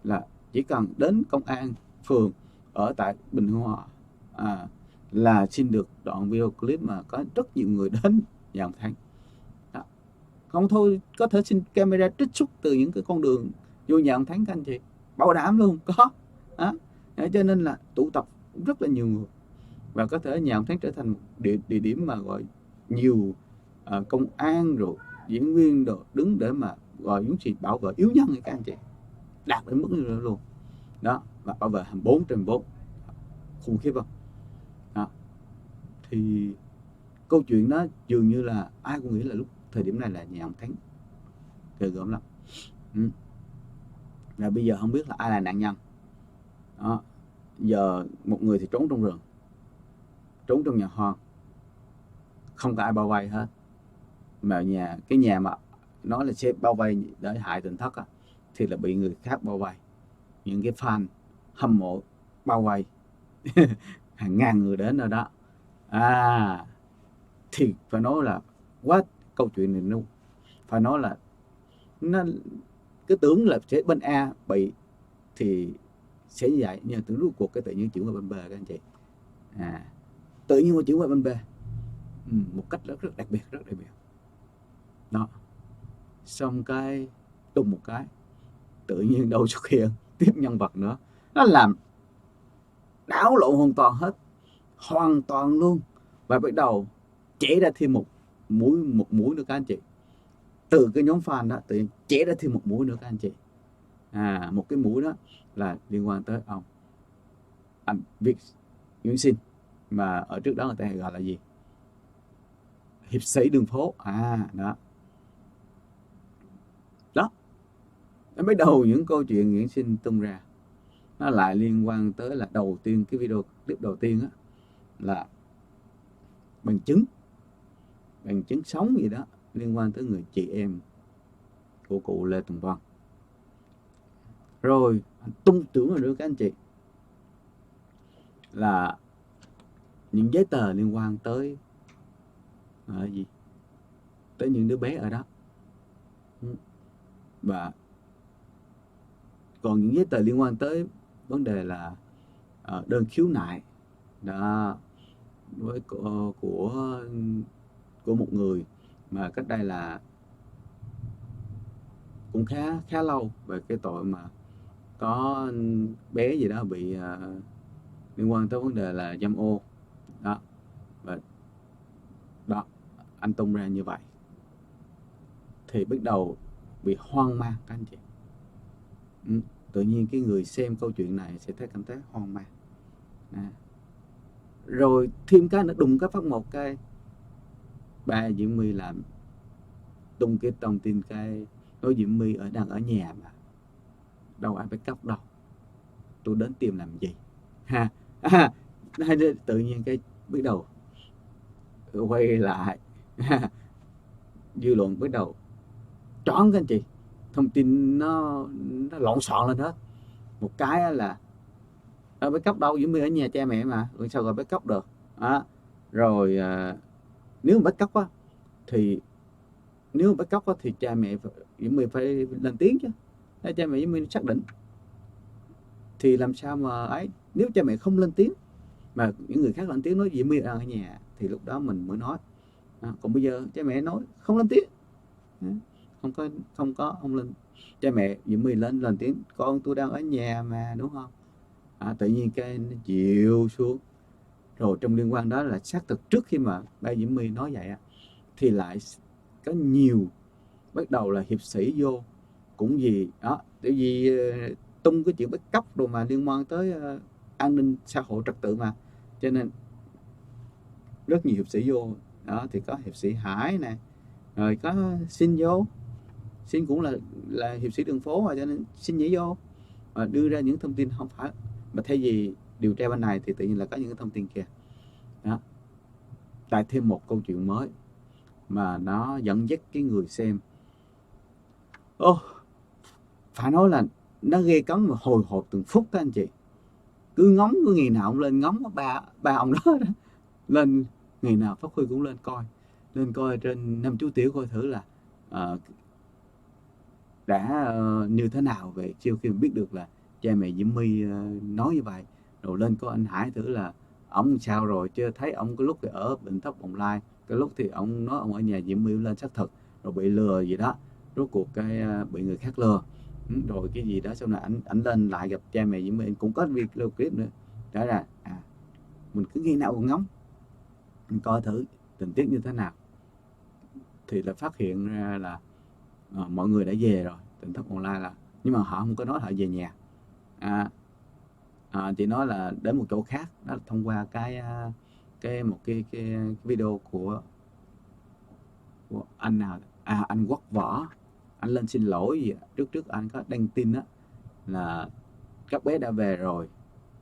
là chỉ cần đến công an phường ở tại Bình Hòa là xin được đoạn video clip mà có rất nhiều người đến nhà ông Thắng. Không thôi có thể xin camera trích xuất từ những cái con đường vô nhà ông Thắng các anh chị, bảo đảm luôn có. Cho nên là tụ tập rất là nhiều người, và có thể nhà ông Thắng trở thành một địa điểm mà gọi nhiều công an rồi diễn viên rồi đứng để mà gọi những gì bảo vệ yếu nhân các anh chị, đạt đến mức như đó luôn đó. Và bảo vệ 24/4 khủng khiếp không đó. Thì câu chuyện đó dường như là ai cũng nghĩ là lúc thời điểm này là nhà ông Thắng ghê gớm lắm. Và bây giờ không biết là ai là nạn nhân đó. Giờ một người thì trốn trong rừng, trốn trong nhà hoang, không có ai bao vây hết, mà cái nhà mà nói là sẽ bao vây để hại Tỉnh Thất thì là bị người khác bao vây, những cái fan hâm mộ bao vây hàng ngàn người đến rồi đó. Thì phải nói là quá, câu chuyện này nó phải nói là nó cứ tưởng là sẽ bên A bị thì sẽ như vậy, nhưng từ rốt cuộc cái tự nhiên chuyển qua bên B các anh chị. Tự nhiên qua chuyển qua bên B một cách rất đặc biệt đó. Xong cái đùng một cái tự nhiên đâu xuất hiện tiếp nhân vật nữa, nó làm đảo lộn hoàn toàn luôn. Và bắt đầu chẻ ra thêm một mũi nữa các anh chị, từ cái nhóm fan đó tự nhiên chẻ ra thêm một mũi nữa các anh chị. Một cái mũi đó là liên quan tới anh Việt Nguyễn Sinh, mà ở trước đó người ta hay gọi là gì, hiệp sĩ đường phố. Đó nó bắt đầu những câu chuyện Nguyễn Sinh tung ra, nó lại liên quan tới là đầu tiên, cái video clip đầu tiên là bằng chứng sống gì đó liên quan tới người chị em của cụ Lê Tùng Vân. Rồi tung tưởng rồi nữa các anh chị, là những giấy tờ liên quan tới tới những đứa bé ở đó. Và còn những giấy tờ liên quan tới vấn đề là đơn khiếu nại đó với của một người mà cách đây là cũng khá lâu, về cái tội mà có bé gì đó bị liên quan tới vấn đề là dâm ô đó. Và đó, anh tung ra như vậy thì bắt đầu bị hoang mang các anh chị. Tự nhiên cái người xem câu chuyện này sẽ thấy cảm thấy hoang mang. Rồi thêm cái nữa, đùng cái phát một cái ba Diễm My làm tung cái thông tin cái nói Diễm My đang ở nhà mà đâu ai bắt cóc đâu, tôi đến tìm làm gì ha. Hay tự nhiên cái bắt đầu quay lại dư luận bắt đầu choáng các anh chị, thông tin nó lộn xộn lên hết. Một cái là bắt cóc đâu, Diễm My ở nhà cha mẹ mà, rồi sao rồi bắt cóc được đó. Rồi nếu mà bắt cóc á thì cha mẹ Diễm My phải lên tiếng chứ, để cha mẹ Diễm My xác định. Thì làm sao mà ấy, nếu cha mẹ không lên tiếng mà những người khác lên tiếng nói Diễm My đang ở nhà thì lúc đó mình mới nói. Còn bây giờ cha mẹ nói không lên tiếng, không lên, cha mẹ Diễm My lên tiếng con tôi đang ở nhà mà, đúng không? Tự nhiên cái nó dịu xuống. Rồi trong liên quan đó là xác thực trước khi mà ba Diễm My nói vậy thì lại có nhiều bắt đầu là hiệp sĩ vô cũng gì đó, tại vì tung cái chuyện bắt cóc rồi mà liên quan tới an ninh xã hội trật tự mà, cho nên rất nhiều hiệp sĩ vô đó. Thì có hiệp sĩ Hải nè, rồi có xin vô, xin cũng là hiệp sĩ đường phố mà, cho nên xin nhảy vô và đưa ra những thông tin không phải, mà thay vì điều tra bên này thì tự nhiên là có những cái thông tin kia đó, lại thêm một câu chuyện mới mà nó dẫn dắt cái người xem. Phải nói là nó gây cấn mà hồi hộp từng phút các anh chị, cứ ngóng, cứ ngày nào cũng lên ngóng ba ông đó, lên ngày nào Pháp Huy cũng lên coi trên Năm Chú Tiểu coi thử là đã như thế nào về sau khi biết được là cha mẹ Diễm My nói như vậy. Rồi lên coi anh Hải thử là ông sao rồi, chưa thấy ông có lúc thì ở Bình Thất Bồng Lai, cái lúc thì ông nói ông ở nhà Diễm My lên xác thực rồi bị lừa gì đó, rốt cuộc cái bị người khác lừa. Rồi cái gì đó sau này ảnh lên lại gặp cha mẹ Diễm My, cũng có video clip nữa. Đó là mình cứ nghe nào còn ngóng, mình coi thử tình tiết như thế nào. Thì là phát hiện ra là mọi người đã về rồi, Tỉnh Thất Bồng Lai là, nhưng mà họ không có nói họ về nhà, chỉ nói là đến một chỗ khác. Đó là thông qua một cái video của anh nào, anh Quốc Võ, anh lên xin lỗi gì trước anh có đăng tin đó là các bé đã về rồi.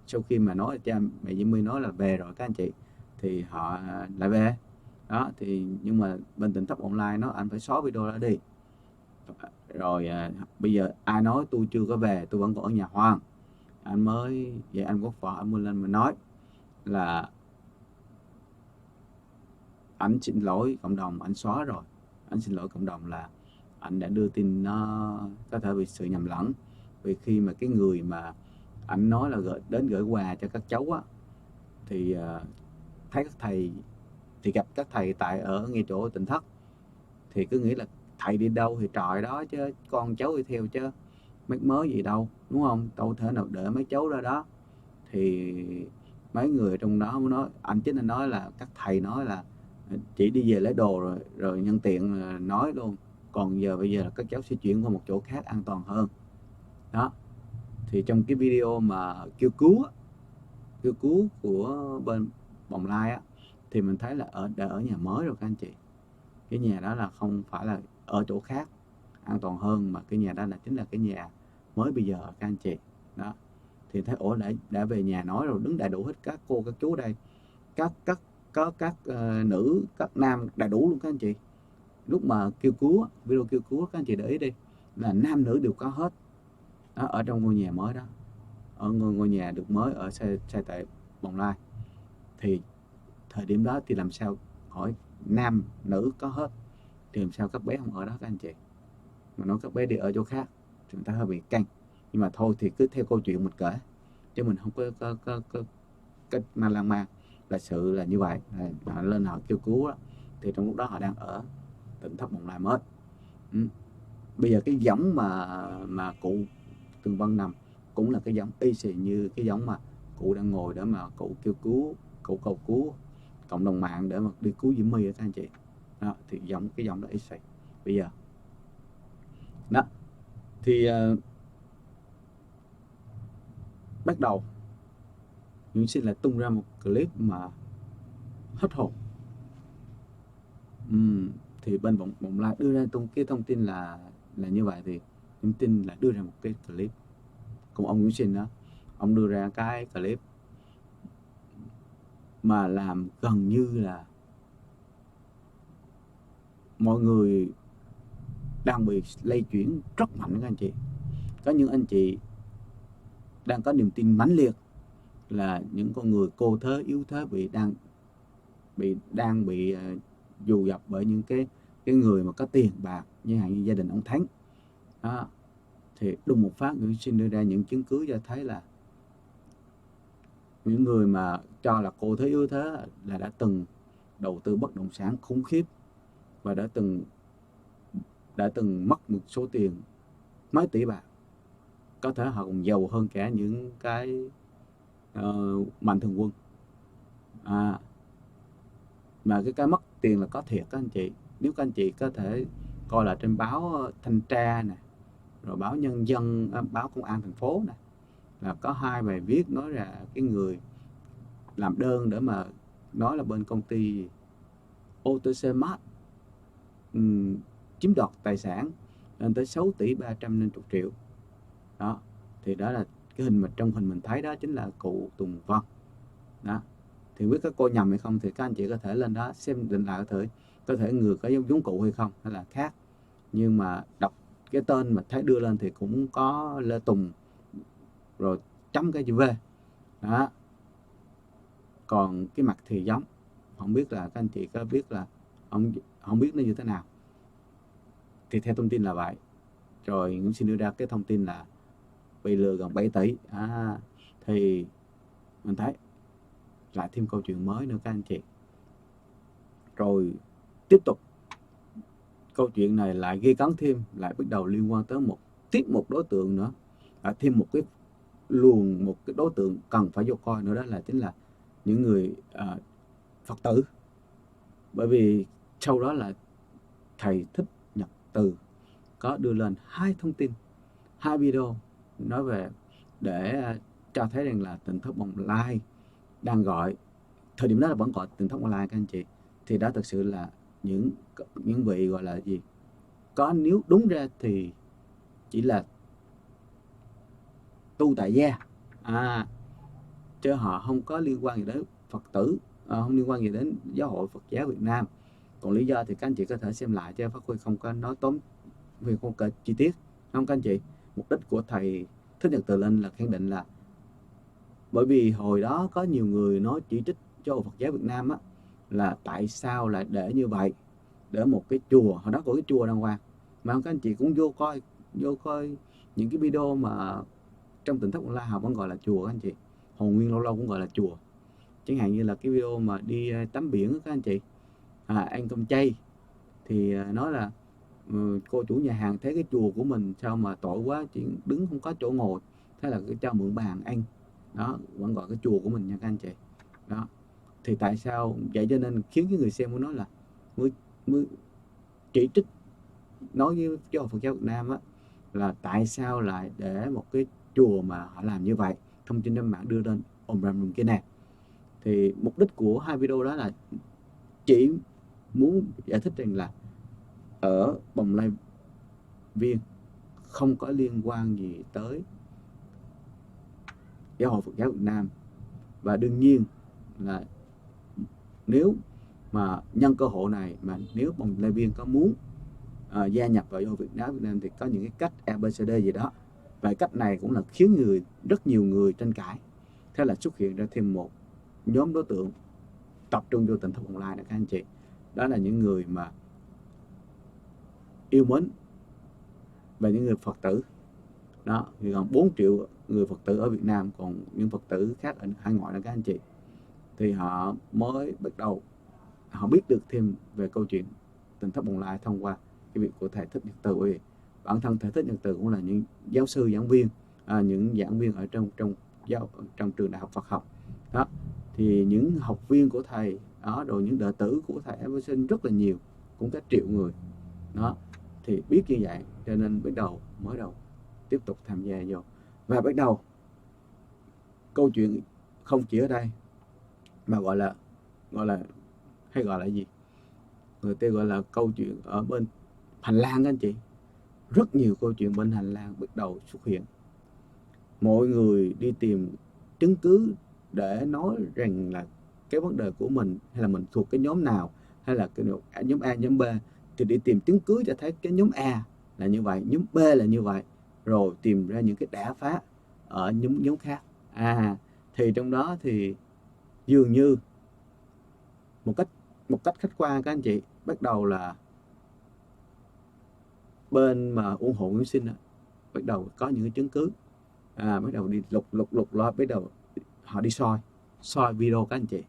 Sau khi mà nói cha mẹ Diễm My nói là về rồi các anh chị, thì họ lại về đó. Thì nhưng mà bên Tỉnh Thất Online nói anh phải xóa video đó đi. Rồi bây giờ ai nói tôi chưa có về, tôi vẫn còn ở nhà hoang, anh mới vậy. Anh Quốc Võ anh mới lên mà nói là anh xin lỗi cộng đồng, anh xóa rồi. Anh xin lỗi cộng đồng là anh đã đưa tin nó có thể bị sự nhầm lẫn, vì khi mà cái người mà anh nói là gửi quà cho các cháu thì thấy các thầy, thì gặp các thầy tại ở ngay chỗ Tỉnh Thất, thì cứ nghĩ là thầy đi đâu thì tròi đó chứ, con cháu đi theo chứ mấy mới gì đâu, đúng không? Đâu thể nào đợi mấy cháu ra đó. Thì mấy người trong đó mới nói, anh nói là các thầy nói là chỉ đi về lấy đồ rồi nhân tiện nói luôn, còn bây giờ là các cháu sẽ chuyển qua một chỗ khác an toàn hơn đó. Thì trong cái video mà kêu cứu của bên Bồng Lai thì mình thấy là đã ở nhà mới rồi các anh chị. Cái nhà đó là không phải là ở chỗ khác an toàn hơn, mà cái nhà đó chính là cái nhà mới bây giờ các anh chị đó. Thì thấy đã về nhà nói rồi, đứng đầy đủ hết các cô các chú đây, các nữ các nam đầy đủ luôn các anh chị. Lúc mà video kêu cứu các anh chị để ý đi, là nam nữ đều có hết đó, ở trong ngôi nhà mới đó, ở ngôi nhà được mới ở xây tại Bồng Lai. Thì thời điểm đó thì làm sao hỏi nam nữ có hết thì làm sao các bé không ở đó các anh chị, mà nói các bé đi ở chỗ khác thì người ta hơi bị căng. Nhưng mà thôi thì cứ theo câu chuyện mình kể, chứ mình không có cách mà lan man. Là sự là như vậy, họ lên họ kêu cứu đó, thì trong lúc đó họ đang ở Tỉnh Thất Bồng Lai mới. Bây giờ cái giống mà cụ Tường Vân nằm cũng là cái giống y xì như cái giống mà cụ đang ngồi để mà cụ kêu cứu, cụ cầu cứu cộng đồng mạng để mà đi cứu Diễm My các anh chị đó. Thì cái giống đó y xì bây giờ đó. Thì bắt đầu Nguyễn Sinh lại tung ra một clip mà hết hồn. Thì bên Bồng Lai đưa ra cái thông tin là như vậy, thì Nguyễn Tin lại đưa ra một cái clip cùng ông Nguyễn Sinh đó, ông đưa ra cái clip mà làm gần như là mọi người đang bị lây chuyển rất mạnh các anh chị. Có những anh chị đang có niềm tin mãnh liệt là những con người cô thế yếu thế đang bị dụ dập bởi những cái người mà có tiền bạc, như hạn như gia đình ông Thắng đó. Thì đùng một phát Nguyễn Sinh đưa ra những chứng cứ cho thấy là những người mà cho là cô thế yếu thế là đã từng đầu tư bất động sản khủng khiếp và đã từng mất một số tiền mấy tỷ bạc, có thể họ còn giàu hơn cả những cái mạnh thường quân. Mà cái mất tiền là có thiệt các anh chị. Nếu các anh chị có thể coi là trên báo Thanh Tra nè, rồi báo Nhân dân, báo Công an thành phố nè, là có 2 bài viết nói là cái người làm đơn để mà nói là bên công ty OTC Mart chiếm đoạt tài sản lên tới 6 tỷ 350 triệu đó. Thì đó là cái hình mà trong hình mình thấy đó chính là cụ Tùng Vân đó. Thì biết các cô nhầm hay không thì các anh chị có thể lên đó xem định lại có thể người có giống cụ hay không hay là khác, nhưng mà đọc cái tên mà thấy đưa lên thì cũng có Lê Tùng rồi chấm cái chữ V đó, còn cái mặt thì giống. Không biết là các anh chị có biết là không biết nó như thế nào. Thì theo thông tin là vậy. Rồi Nguyễn Sinh đưa ra cái thông tin là bị lừa gần 7 tỷ. Thì mình thấy lại thêm câu chuyện mới nữa các anh chị. Rồi tiếp tục câu chuyện này lại ghi cấn thêm, lại bắt đầu liên quan tới một đối tượng nữa, thêm một cái đối tượng cần phải vô coi nữa, đó là chính là những người Phật tử. Bởi vì sau đó là thầy Thích Nhật Từ có đưa lên 2 thông tin, 2 video nói về để cho thấy rằng là Tỉnh Thất Bồng Lai đang gọi, thời điểm đó là vẫn gọi Tỉnh Thất Bồng Lai các anh chị. Thì đó thực sự là những vị gọi là gì, có nếu đúng ra thì chỉ là tu tại gia, chứ họ không có liên quan gì đến Phật tử, không liên quan gì đến giáo hội Phật giáo Việt Nam. Còn lý do thì các anh chị có thể xem lại, cho Pháp Huy không có nói tóm vì không kể chi tiết, không các anh chị. Mục đích của thầy Thích Nhật Từ lên là khẳng định là bởi vì hồi đó có nhiều người nói chỉ trích cho Phật giáo Việt Nam á, là tại sao lại để như vậy, để một cái chùa, hồi đó có cái chùa đàng hoàng, mà các anh chị cũng vô coi những cái video mà trong Tỉnh Thất Bồng Lai họ vẫn gọi là chùa các anh chị. Hồ Nguyên lâu lâu cũng gọi là chùa. Chẳng hạn như là cái video mà đi tắm biển các anh chị, ăn cơm chay, thì nói là cô chủ nhà hàng thấy cái chùa của mình sao mà tội quá, chỉ đứng không có chỗ ngồi, thế là cho mượn bàn ăn đó, vẫn gọi cái chùa của mình nha các anh chị đó. Thì tại sao vậy, cho nên khiến cái người xem của nó là mới chỉ trích, nói với cho Phật giáo Việt Nam á, là tại sao lại để một cái chùa mà họ làm như vậy. Thông tin trên mạng đưa lên ồn rầm kia nè. Thì mục đích của 2 video đó là chỉ muốn giải thích rằng là ở Bồng Lai Viên không có liên quan gì tới giáo hội Phật giáo Việt Nam. Và đương nhiên là nếu mà nhân cơ hội này mà nếu Bồng Lai Viên có muốn gia nhập vào giáo hội Phật giáo Việt Nam thì có những cái cách ABCD gì đó. Và cách này cũng là khiến rất nhiều người tranh cãi. Thế là xuất hiện ra thêm một nhóm đối tượng tập trung vô Tỉnh Thất Bồng Lai này các anh chị. Đó là những người mà yêu mến và những người Phật tử đó. Thì còn 4 triệu người Phật tử ở Việt Nam, còn những Phật tử khác ở hải ngoại đó các anh chị. Thì họ mới bắt đầu họ biết được thêm về câu chuyện Tỉnh Thất Bồng Lai thông qua cái việc của thầy Thích Nhật Từ. Bởi vì bản thân thầy Thích Nhật Từ cũng là những giáo sư giảng viên, những giảng viên ở trong trường đại học Phật học đó. Thì những học viên của thầy đó, rồi những đệ tử của thầy Everson rất là nhiều, cũng cả triệu người đó. Thì biết như vậy cho nên mới đầu tiếp tục tham gia vô, và bắt đầu câu chuyện không chỉ ở đây mà gọi là hay gọi là gì, người ta gọi là câu chuyện ở bên hành lang các anh chị. Rất nhiều câu chuyện bên hành lang bắt đầu xuất hiện. Mọi người đi tìm chứng cứ để nói rằng là cái vấn đề của mình, hay là mình thuộc cái nhóm nào, hay là cái nhóm A, nhóm B, thì đi tìm chứng cứ cho thấy cái nhóm A là như vậy, nhóm B là như vậy, rồi tìm ra những cái đả phá ở nhóm khác. Thì trong đó thì dường như một cách khách quan các anh chị, bắt đầu là bên mà ủng hộ Nguyễn Sinh bắt đầu có những cái chứng cứ, bắt đầu đi lục lo, bắt đầu họ đi soi video các anh chị,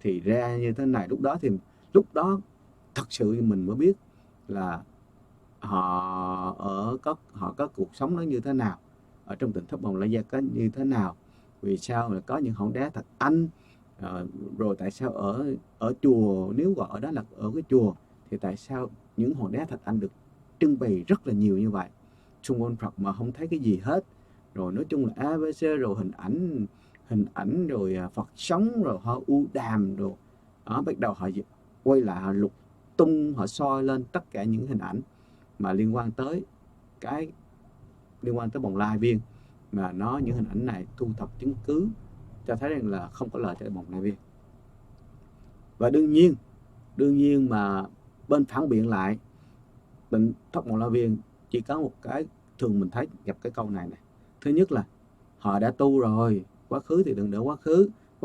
thì ra như thế này. Lúc đó thật sự mình mới biết là họ có cuộc sống nó như thế nào, ở trong tỉnh Thất Bồng Lai Gia có như thế nào, vì sao là có những hòn đá Thạch Anh, rồi tại sao ở chùa, nếu gọi ở đó là ở cái chùa, thì tại sao những hòn đá Thạch Anh được trưng bày rất là nhiều như vậy, xung quanh Phật mà không thấy cái gì hết. Rồi nói chung là ABC, rồi hình ảnh rồi Phật sống, rồi họ u đàm, rồi đó, bắt đầu họ quay lại, họ lục tung, họ soi lên tất cả những hình ảnh mà liên quan tới Bồng Lai Viên, mà những hình ảnh này thu thập chứng cứ cho thấy rằng là không có lợi cho Bồng Lai Viên. Và đương nhiên mà bên phản biện lại, Tỉnh Thất Bồng Lai Viên chỉ có một cái, thường mình thấy gặp cái câu này. Thứ nhất là họ đã tu rồi, quá khứ thì đừng để quá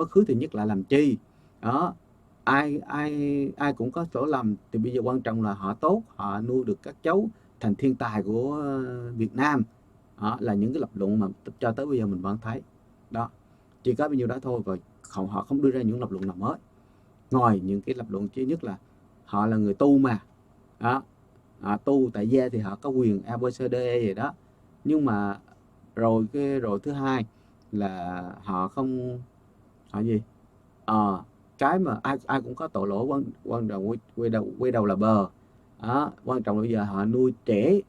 khứ thì nhất lại làm chi đó. Ai cũng có chỗ lầm, thì bây giờ quan trọng là họ tốt, họ nuôi được các cháu thành thiên tài của Việt Nam. Đó là những cái lập luận mà cho tới bây giờ mình vẫn thấy đó, chỉ có bao nhiêu đó thôi, và họ không đưa ra những lập luận nào mới, ngoài những cái lập luận duy nhất là họ là người tu mà đó, tu tại gia thì họ có quyền ABCD vậy đó. Nhưng mà rồi thứ hai là họ không, họ gì, cái mà ai cũng có tội lỗi, quan trọng quay đầu là bờ đó. Quan trọng là bây giờ họ nuôi trẻ,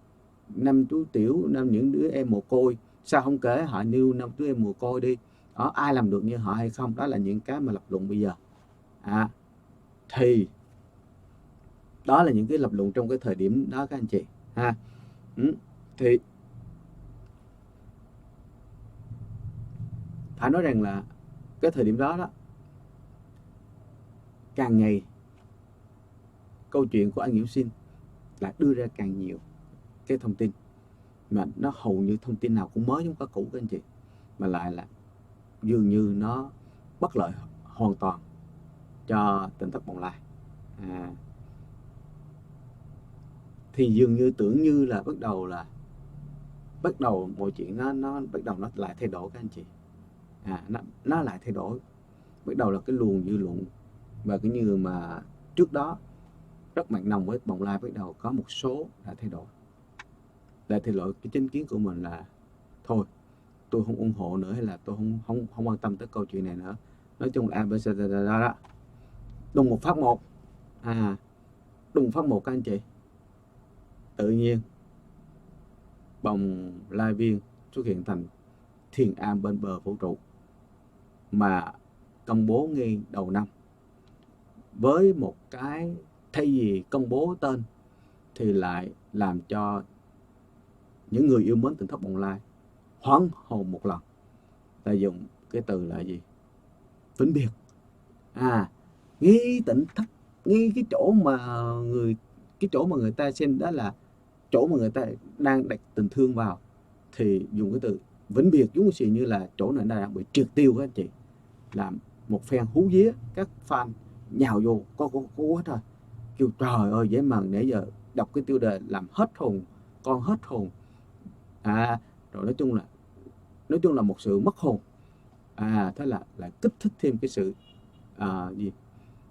năm chú tiểu, những đứa em mồ côi, sao không kể họ nuôi 5 đứa em mồ côi đi đó, ai làm được như họ hay không? Đó là những cái mà lập luận bây giờ. Thì đó là những cái lập luận trong cái thời điểm đó các anh chị ha. Thì phải nói rằng là cái thời điểm đó càng ngày câu chuyện của anh Nguyễn Sinh lại đưa ra càng nhiều cái thông tin mà nó hầu như thông tin nào cũng mới, không có cũ các anh chị, mà lại là dường như nó bất lợi hoàn toàn cho tỉnh Thất Bồng Lai. Thì dường như tưởng như là bắt đầu mọi chuyện nó bắt đầu nó lại thay đổi các anh chị. Nó lại thay đổi, bắt đầu là cái luồng dư luận và cái như mà trước đó rất mặn nồng với Bồng Lai, bắt đầu có một số đã thay đổi cái chính kiến của mình là thôi, tôi không ủng hộ nữa, hay là tôi không quan tâm tới câu chuyện này nữa. Nói chung là ABC đó. Đùng một phát một các anh chị, tự nhiên Bồng Lai Viên xuất hiện thành thiền am bên bờ vũ trụ, mà công bố ngay đầu năm với một cái, thay vì công bố tên thì lại làm cho những người yêu mến tỉnh Thất Bồng Lai hoảng hồn một lần. Ta dùng cái từ là gì? Vĩnh biệt. Ngay tỉnh Thất, ngay cái chỗ mà người ta xem đó là chỗ mà người ta đang đặt tình thương vào, thì dùng cái từ vĩnh biệt giống như là chỗ này đang bị triệt tiêu các anh chị, làm một phen hú vía, các fan nhào vô có hết rồi, kêu trời ơi dễ mần, nãy giờ đọc cái tiêu đề làm hết hồn, con hết hồn. Rồi nói chung là một sự mất hồn. Thế là lại kích thích thêm cái sự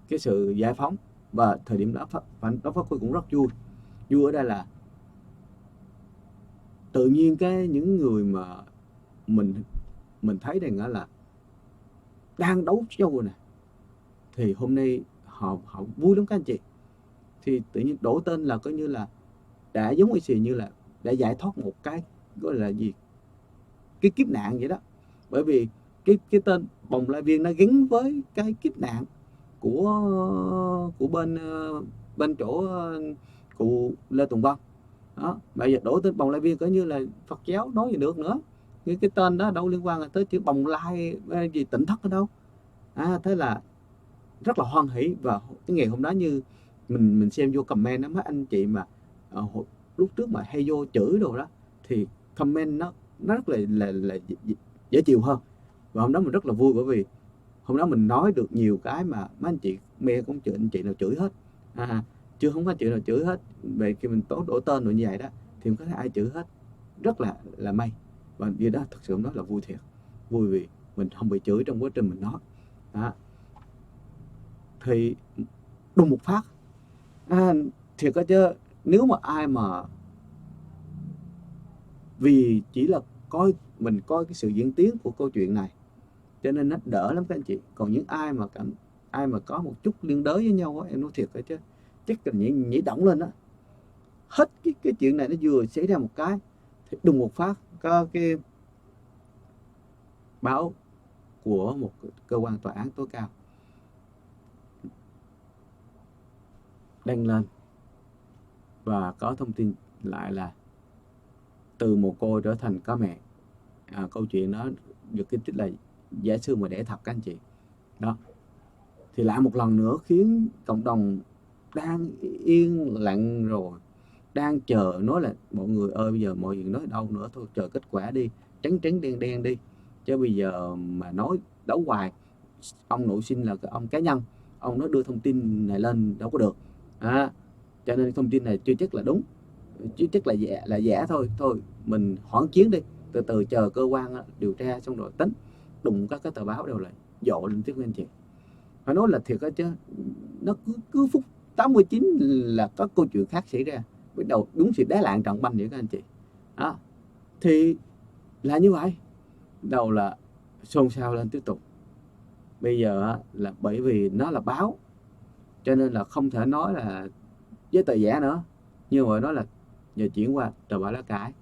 cái sự giải phóng. Và thời điểm đó Pháp Khôi cũng rất vui ở đây là tự nhiên những người mà mình thấy rằng là đang đấu nhau này, thì hôm nay họ vui lắm các anh chị. Thì tự nhiên đổi tên là coi như là đã giống như là đã giải thoát một cái gọi là gì, cái kiếp nạn vậy đó. Bởi vì cái tên Bồng Lai Viên nó gắn với cái kiếp nạn của bên chỗ cụ Lê Tùng Vân đó. Bây giờ đổi tên Bồng Lai Viên coi như là Phật giáo nói gì được nữa, cái tên đó đâu liên quan tới chữ Bồng Lai gì tỉnh thất ở đâu. Thế là rất là hoan hỷ. Và cái ngày hôm đó như mình xem vô comment đó, mấy anh chị mà lúc trước mà hay vô chửi đồ đó thì comment nó rất là dễ chịu hơn. Và hôm đó mình rất là vui, bởi vì hôm đó mình nói được nhiều cái mà mấy anh chị mê cũng chửi, anh chị nào chửi hết, chưa không có chị nào chửi hết. Về khi mình đổi tên rồi như vậy đó thì không có ai chửi hết, rất là may. Và điều đó thật sự đó là vui thiệt, vui vì mình không bị chửi trong quá trình mình nói đó. Thì đùng một phát thiệt có chứ, nếu mà ai mà vì chỉ là mình coi cái sự diễn tiến của câu chuyện này cho nên nó đỡ lắm các anh chị. Còn những ai mà có một chút liên đới với nhau á, em nói thiệt chứ chắc là nhảy động lên đó. Hết cái chuyện này nó vừa xảy ra một cái thì đùng một phát có cái báo của một cơ quan tòa án tối cao đăng lên và có thông tin lại là từ mồ côi trở thành có mẹ. Câu chuyện đó được cái tích là giả sử mà đẻ thật các anh chị đó. Thì lại một lần nữa khiến cộng đồng đang yên lặng rồi, đang chờ, nói là mọi người ơi bây giờ mọi người nói đâu nữa, thôi chờ kết quả đi, trắng đen đen đi, chứ bây giờ mà nói đấu hoài. Ông nội sinh là ông cá nhân, ông nó đưa thông tin này lên đâu có được, cho nên thông tin này chưa chắc là đúng, chứ chắc là giả thôi mình hoãn chiến đi, từ từ chờ cơ quan điều tra xong rồi tính. Đụng các cái tờ báo đều là dội lên tiếp anh chị. Phải nói là thiệt đó chứ, nó cứ phút 89 là có câu chuyện khác xảy ra, bắt đầu đúng sự đá lạng trận banh vậy các anh chị đó. Thì là như vậy, đầu là xôn xao lên tiếp tục. Bây giờ là bởi vì nó là báo cho nên là không thể nói là với tờ giả nữa, nhưng mà đó là giờ chuyển qua tờ báo lá cải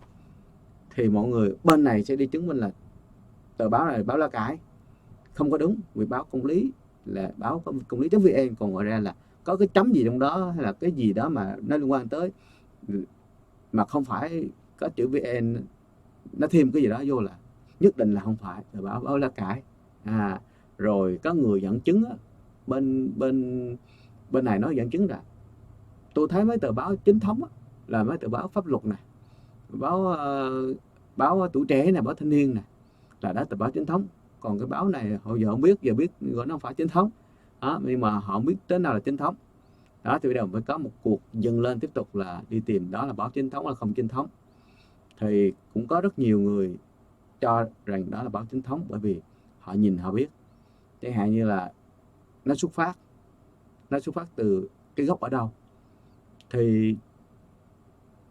thì mọi người bên này sẽ đi chứng minh là tờ báo này là báo lá cải không có đúng, vì báo công lý là báo công lý.vn, còn ngoài ra là có cái chấm gì trong đó hay là cái gì đó mà nó liên quan tới mà không phải có chữ vn, nó thêm cái gì đó vô là nhất định là không phải tờ báo lá cải. Rồi có người dẫn chứng á, bên này nói dẫn chứng là tôi thấy mấy tờ báo chính thống á, là mấy tờ báo pháp luật này, báo Tuổi Trẻ này, báo Thanh Niên này là đã tờ báo chính thống. Còn cái báo này họ giờ không biết, giờ biết gọi nó không phải chính thống đó, nhưng mà họ không biết tới nào là chính thống đó. Thì bây giờ mới có một cuộc dừng lên tiếp tục là đi tìm đó là báo chính thống hay không chính thống. Thì cũng có rất nhiều người cho rằng đó là báo chính thống, bởi vì họ nhìn họ biết. Chẳng hạn như là nó xuất phát từ cái gốc ở đâu, thì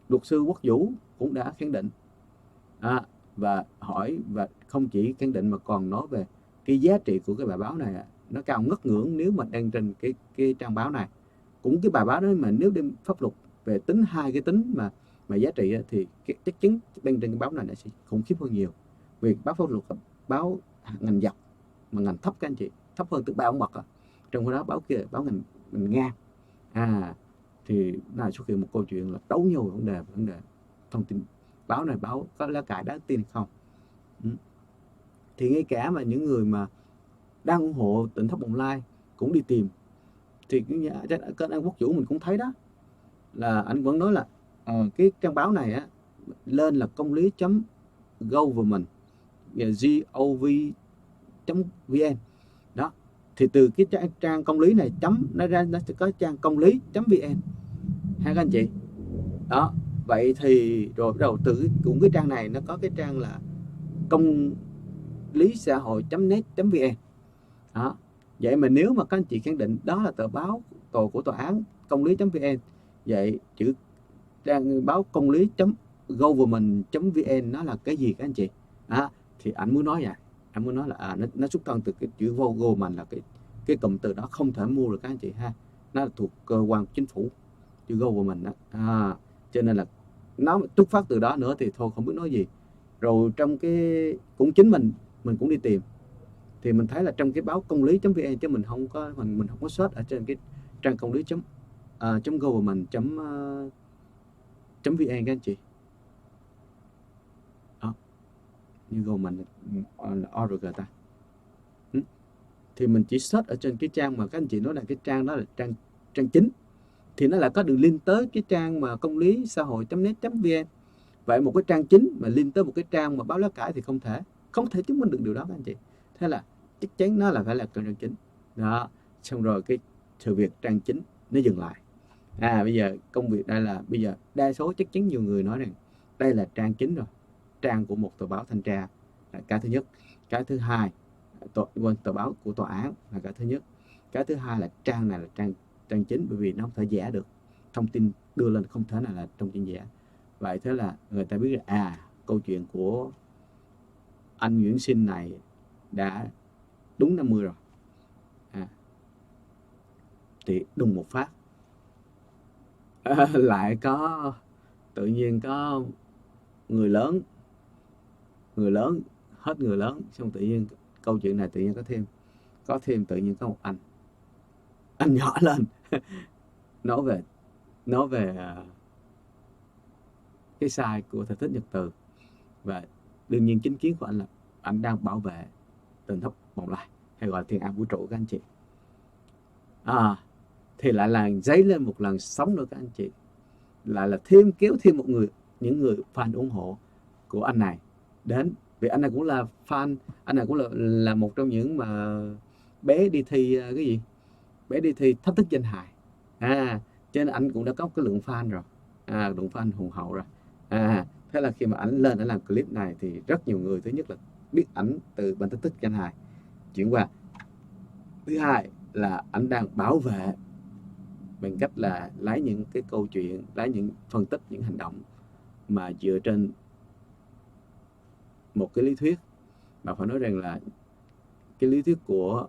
luật sư Quốc Vũ cũng đã khẳng định và hỏi, và không chỉ khẳng định mà còn nói về cái giá trị của cái bài báo này nó cao ngất ngưỡng nếu mà đăng trên cái trang báo này. Cũng cái bài báo đó mà nếu đem pháp luật về tính hai cái tính mà giá trị thì chắc chắn đăng trên cái báo này sẽ khủng khiếp hơn nhiều. Vì báo pháp luật, báo ngành dọc mà ngành thấp các anh chị, thấp hơn từ 3 ông bậc trong khi đó báo kia báo ngành ngang. Thì nó xuất hiện một câu chuyện là đấu nhau vấn đề thông tin báo này báo có lá cải đáng tin không. Thì ngay cả mà những người mà đang ủng hộ Tỉnh Thất Bồng Lai cũng đi tìm, thì cái anh Quốc Vũ mình cũng thấy đó, là anh vẫn nói là cái trang báo này lên là công lý.government gov.vn đó. Thì từ cái trang công lý này nó ra nó sẽ có trang công lý.vn ha các anh chị đó. Vậy thì rồi bắt đầu từ cũng cái trang này nó có cái trang là công lý xã hội.net.vn đó. Vậy mà nếu mà các anh chị khẳng định đó là tờ báo của tòa án công lý.vn, vậy chữ trang báo công lý.government.vn nó là cái gì các anh chị thì anh muốn nói vậy, anh muốn nói là nó xuất thân từ cái chữ government, là cái cụm từ đó không thể mua được các anh chị ha, nó thuộc cơ quan chính phủ, chữ government đó cho nên là nó xuất phát từ đó nữa thì thôi không biết nói gì. Rồi trong cái cũng chính mình cũng đi tìm Thì mình thấy là trong cái báo công lý.vn, chứ mình không có search ở trên cái trang công lý government.vn các anh chị. Đó, như government org ta. Thì mình chỉ search ở trên cái trang mà các anh chị nói là cái trang đó là trang chính, thì nó lại có đường link tới cái trang mà công lý xã hội.net.vn. Vậy một cái trang chính mà link tới một cái trang mà báo lá cải thì không thể chứng minh được điều đó các anh chị. Thế là chắc chắn nó là phải là trang chính đó. Xong rồi cái sự việc trang chính nó dừng lại. Bây giờ công việc đây là bây giờ đa số chắc chắn nhiều người nói rằng đây là trang chính rồi, trang của một tờ báo thanh tra là cái thứ nhất. Cái thứ hai, tờ báo của tòa án là cái thứ nhất. Cái thứ hai là trang này là trang chính, bởi vì nó không thể giả được, thông tin đưa lên không thể nào là thông tin giả. Vậy thế là người ta biết là câu chuyện của anh Nguyễn Sinh này đã đúng 50 rồi. Thì đùng một phát lại có tự nhiên có người lớn hết người lớn, xong tự nhiên câu chuyện này tự nhiên có thêm tự nhiên có một anh nhỏ lên nói về cái sai của thầy Thích Nhật Từ. Và đương nhiên chính kiến của anh là anh đang bảo vệ Tỉnh Thất Bồng Lai, hay gọi là thiên an vũ trụ các anh chị. Thì lại là dấy lên một làn sóng nữa các anh chị, lại là kéo thêm những người fan ủng hộ của anh này đến. Vì anh này cũng là fan, anh này cũng là một trong những mà bé đi thi bé đi thi thách thức danh hài, cho nên anh cũng đã có cái lượng fan rồi, lượng fan hùng hậu rồi. Thế là khi mà ảnh lên để làm clip này thì rất nhiều người, thứ nhất là biết ảnh từ ban thách thức danh hài chuyển qua, thứ hai là ảnh đang bảo vệ bằng cách là lấy những cái câu chuyện, lấy những phân tích, những hành động mà dựa trên một cái lý thuyết, mà phải nói rằng là cái lý thuyết của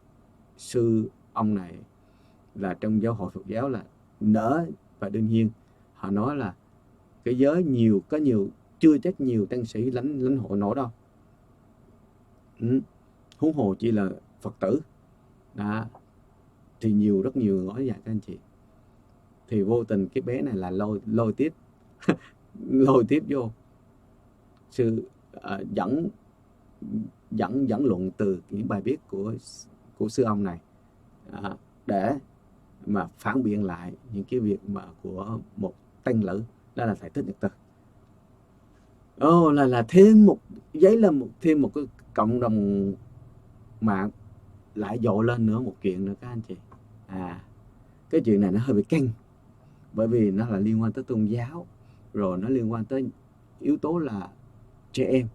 sư ông này là trong giáo hội Phật giáo là nỡ. Và đương nhiên họ nói là cái giới có nhiều chưa chắc nhiều tăng sĩ lãnh hội nổi đâu, huống hồ chỉ là Phật tử đó. Thì rất nhiều nói vậy các anh chị. Thì vô tình cái bé này là lôi tiếp lôi tiếp vô sư dẫn luận từ những bài viết của sư ông này, để mà phản biện lại những cái việc mà của một tăng lữ, đó là thầy Thích Nhật Từ. Là thêm thêm một cái cộng đồng mạng lại dội lên nữa một chuyện nữa các anh chị. Cái chuyện này nó hơi bị căng, bởi vì nó là liên quan tới tôn giáo, rồi nó liên quan tới yếu tố là trẻ em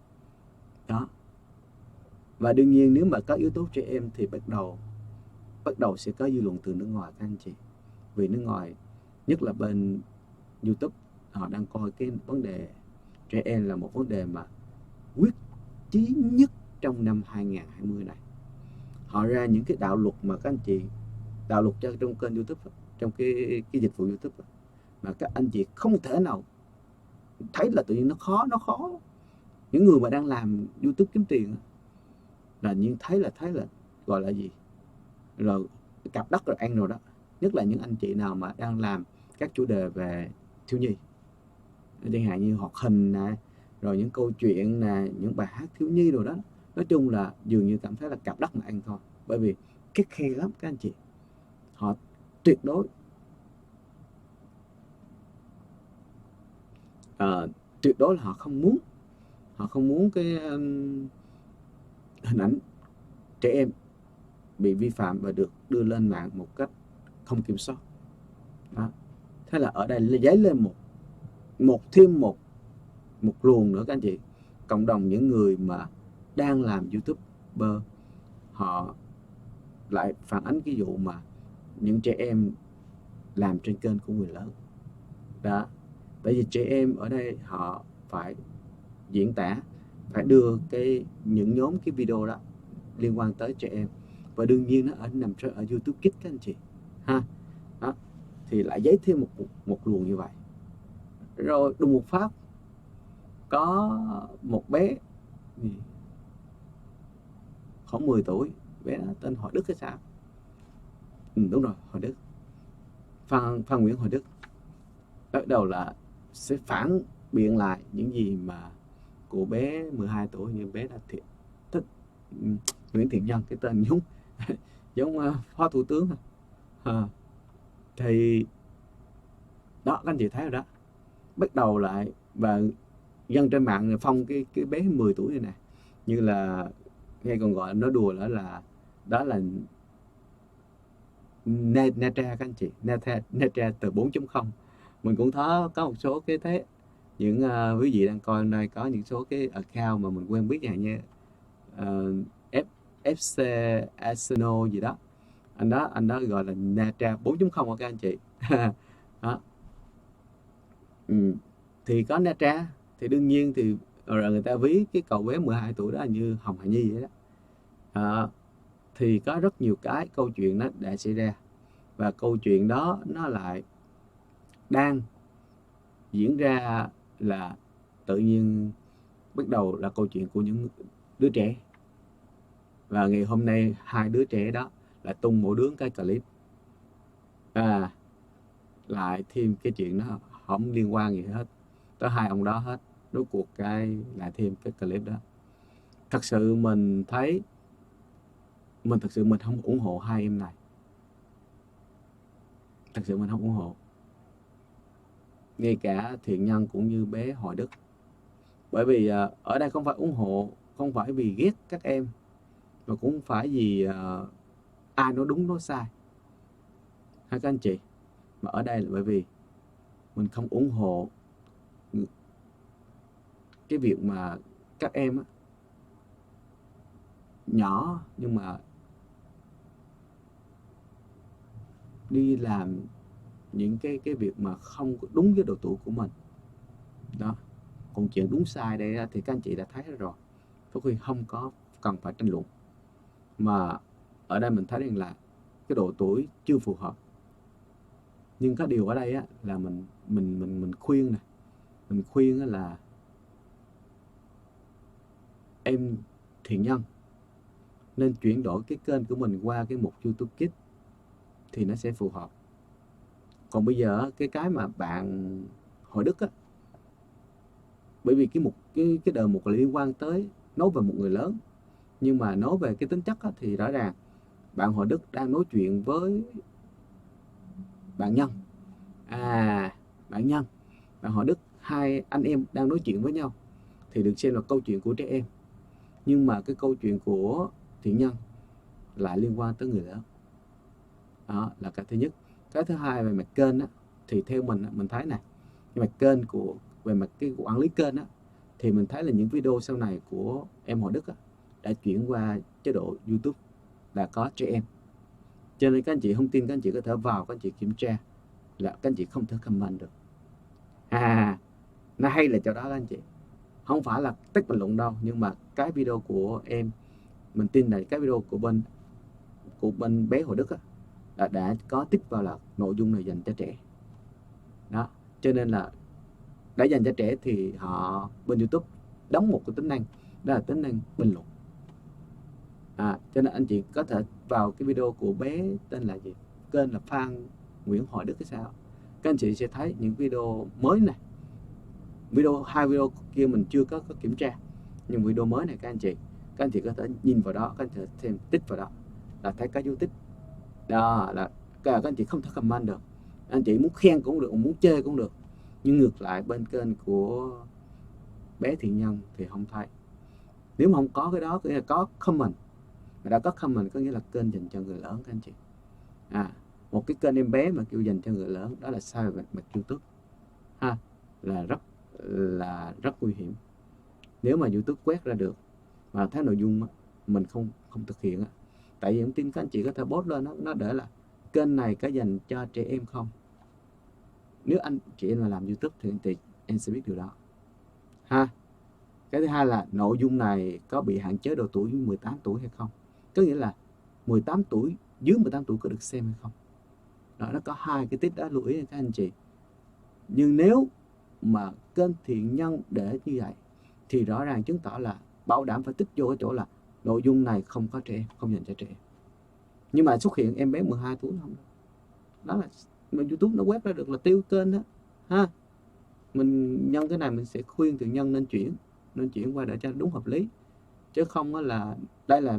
đó. Và đương nhiên nếu mà có yếu tố trẻ em thì bắt đầu sẽ có dư luận từ nước ngoài các anh chị. Vì nước ngoài, nhất là bên YouTube, họ đang coi cái vấn đề trẻ em là một vấn đề mà quyết chí nhất trong năm 2020 này. Họ ra những cái đạo luật mà các anh chị, đạo luật cho trong kênh YouTube, trong cái dịch vụ YouTube mà các anh chị không thể nào thấy là tự nhiên nó khó. Những người mà đang làm YouTube kiếm tiền là nhưng thấy là gọi là gì, rồi cặp đất rồi ăn rồi đó. Nhất là những anh chị nào mà đang làm các chủ đề về thiếu nhi, chẳng hạn như hoạt hình nè, rồi những câu chuyện nè, những bài hát thiếu nhi rồi đó. Nói chung là dường như cảm thấy là cặp đất mà ăn thôi, bởi vì khắt khe lắm các anh chị. Họ tuyệt đối là họ không muốn cái hình ảnh trẻ em bị vi phạm và được đưa lên mạng một cách không kiểm soát đó. Thế là ở đây dấy lên thêm một luồng nữa các anh chị. Cộng đồng những người mà đang làm YouTuber, họ lại phản ánh cái vụ mà những trẻ em làm trên kênh của người lớn đó. Bởi vì trẻ em ở đây họ phải diễn tả, phải đưa những nhóm cái video đó liên quan tới trẻ em, và đương nhiên nó nằm ở YouTube Kids các anh chị đó. Thì lại dấy thêm một luồng như vậy. Rồi đùng một phát có một bé khoảng 10 tuổi bé đó tên Hoài Đức hay sao? Đúng rồi, Hoài Đức, Phan Nguyễn Hoài Đức. Bắt đầu là sẽ phản biện lại những gì mà của bé 12 tuổi, như bé đã thích Nguyễn Thiện Nhân, cái tên giống giống phó thủ tướng thì đó, các anh chị thấy rồi đó. Bắt đầu lại và dân trên mạng phong cái bé 10 tuổi này nè, như là nghe còn gọi nói đùa đó là Netra các anh chị, Netra từ 4.0. Mình cũng có một số cái thế những quý vị đang coi đây có những số cái account mà mình quen biết như FC Arsenal gì đó, anh đó gọi là Netra 4.0 các anh chị. Đó. Thì có Netra thì đương nhiên thì rồi người ta ví cái cậu bé 12 tuổi đó như Hồng Hà Nhi vậy đó. Thì có rất nhiều cái câu chuyện nó đã xảy ra, và câu chuyện đó nó lại đang diễn ra là tự nhiên bắt đầu là câu chuyện của những đứa trẻ. Và ngày hôm nay hai đứa trẻ đó lại tung mỗi đứa cái clip, lại thêm cái chuyện đó không liên quan gì hết tới hai ông đó hết. Rốt cuộc cái lại thêm cái clip đó. Thật sự mình thấy mình không ủng hộ hai em này. Thật sự mình không ủng hộ, ngay cả Thiện Nhân cũng như bé Hoài Đức. Bởi vì ở đây không phải ủng hộ, không phải vì ghét các em, mà cũng không phải vì ai nói đúng nói sai các anh chị, mà ở đây là bởi vì mình không ủng hộ cái việc mà các em nhỏ nhưng mà đi làm những cái việc mà không đúng với độ tuổi của mình đó. Còn chuyện đúng sai đây thì các anh chị đã thấy rồi, Phúc Huy không có cần phải tranh luận. Mà ở đây mình thấy rằng là cái độ tuổi chưa phù hợp. Nhưng có điều ở đây là mình khuyên nè, mình khuyên là em Thiện Nhân nên chuyển đổi cái kênh của mình qua cái mục YouTube Kids thì nó sẽ phù hợp. Còn bây giờ cái mà bạn Hoài Đức bởi vì cái đời mục là liên quan tới nói về một người lớn, nhưng mà nói về cái tính chất thì rõ ràng bạn Hoài Đức đang nói chuyện với bạn Nhân. Bạn Hoài Đức, hai anh em đang nói chuyện với nhau thì được xem là câu chuyện của trẻ em, nhưng mà cái câu chuyện của Thiện Nhân lại liên quan tới người lớn. Đó là cái thứ nhất. Cái thứ hai, về mặt kênh thì theo mình thấy này, về mặt kênh về mặt cái quản lý kênh thì mình thấy là những video sau này của em Hoài Đức đã chuyển qua chế độ YouTube là có trẻ em. Cho nên các anh chị không tin, các anh chị có thể vào, các anh chị kiểm tra là các anh chị không thể comment được. Nó hay là chỗ đó các anh chị, không phải là tích bình luận đâu, nhưng mà cái video của em, mình tin là cái video của bên bé Hoài Đức đã có tích vào là nội dung này dành cho trẻ đó. Cho nên là đã dành cho trẻ thì họ bên YouTube đóng một cái tính năng, đó là tính năng bình luận. Cho nên anh chị có thể vào cái video của bé tên là gì, kênh là Phan Nguyễn Hoài Đức hay sao, các anh chị sẽ thấy những video mới này. Hai video kia mình chưa có kiểm tra, nhưng video mới này các anh chị có thể nhìn vào đó, các anh chị thêm tích vào đó là thấy cái dấu tích đó, là các anh chị không thể comment được. Anh chị muốn khen cũng được, muốn chê cũng được, nhưng ngược lại bên kênh của bé Thiện Nhân thì không thấy. Nếu mà không có cái đó, có comment, mà đã có comment có nghĩa là kênh dành cho người lớn các anh chị. Một cái kênh em bé mà kêu dành cho người lớn, đó là sai về mặt YouTube là rất nguy hiểm. Nếu mà YouTube quét ra được mà thấy nội dung mình không thực hiện tại vì thông tin các anh chị có thể post lên nó để là kênh này có dành cho trẻ em không. Nếu anh chị em mà làm YouTube thì em sẽ biết điều đó Cái thứ hai là nội dung này có bị hạn chế độ tuổi 18 tuổi hay không, có nghĩa là 18 tuổi, dưới 18 tuổi có được xem hay không. Đó, nó có hai cái tip đó lưu ý các anh chị. Nhưng nếu mà kênh Thiện Nhân để như vậy thì rõ ràng chứng tỏ là bảo đảm phải tích vô cái chỗ là nội dung này không có trẻ em, không dành cho trẻ em, nhưng mà xuất hiện em bé 12 tuổi không, đó là mà YouTube nó quét ra được là tiêu kênh đó ha. Mình nhân cái này mình sẽ khuyên từ nhân nên chuyển qua để cho đúng hợp lý, chứ không là đây là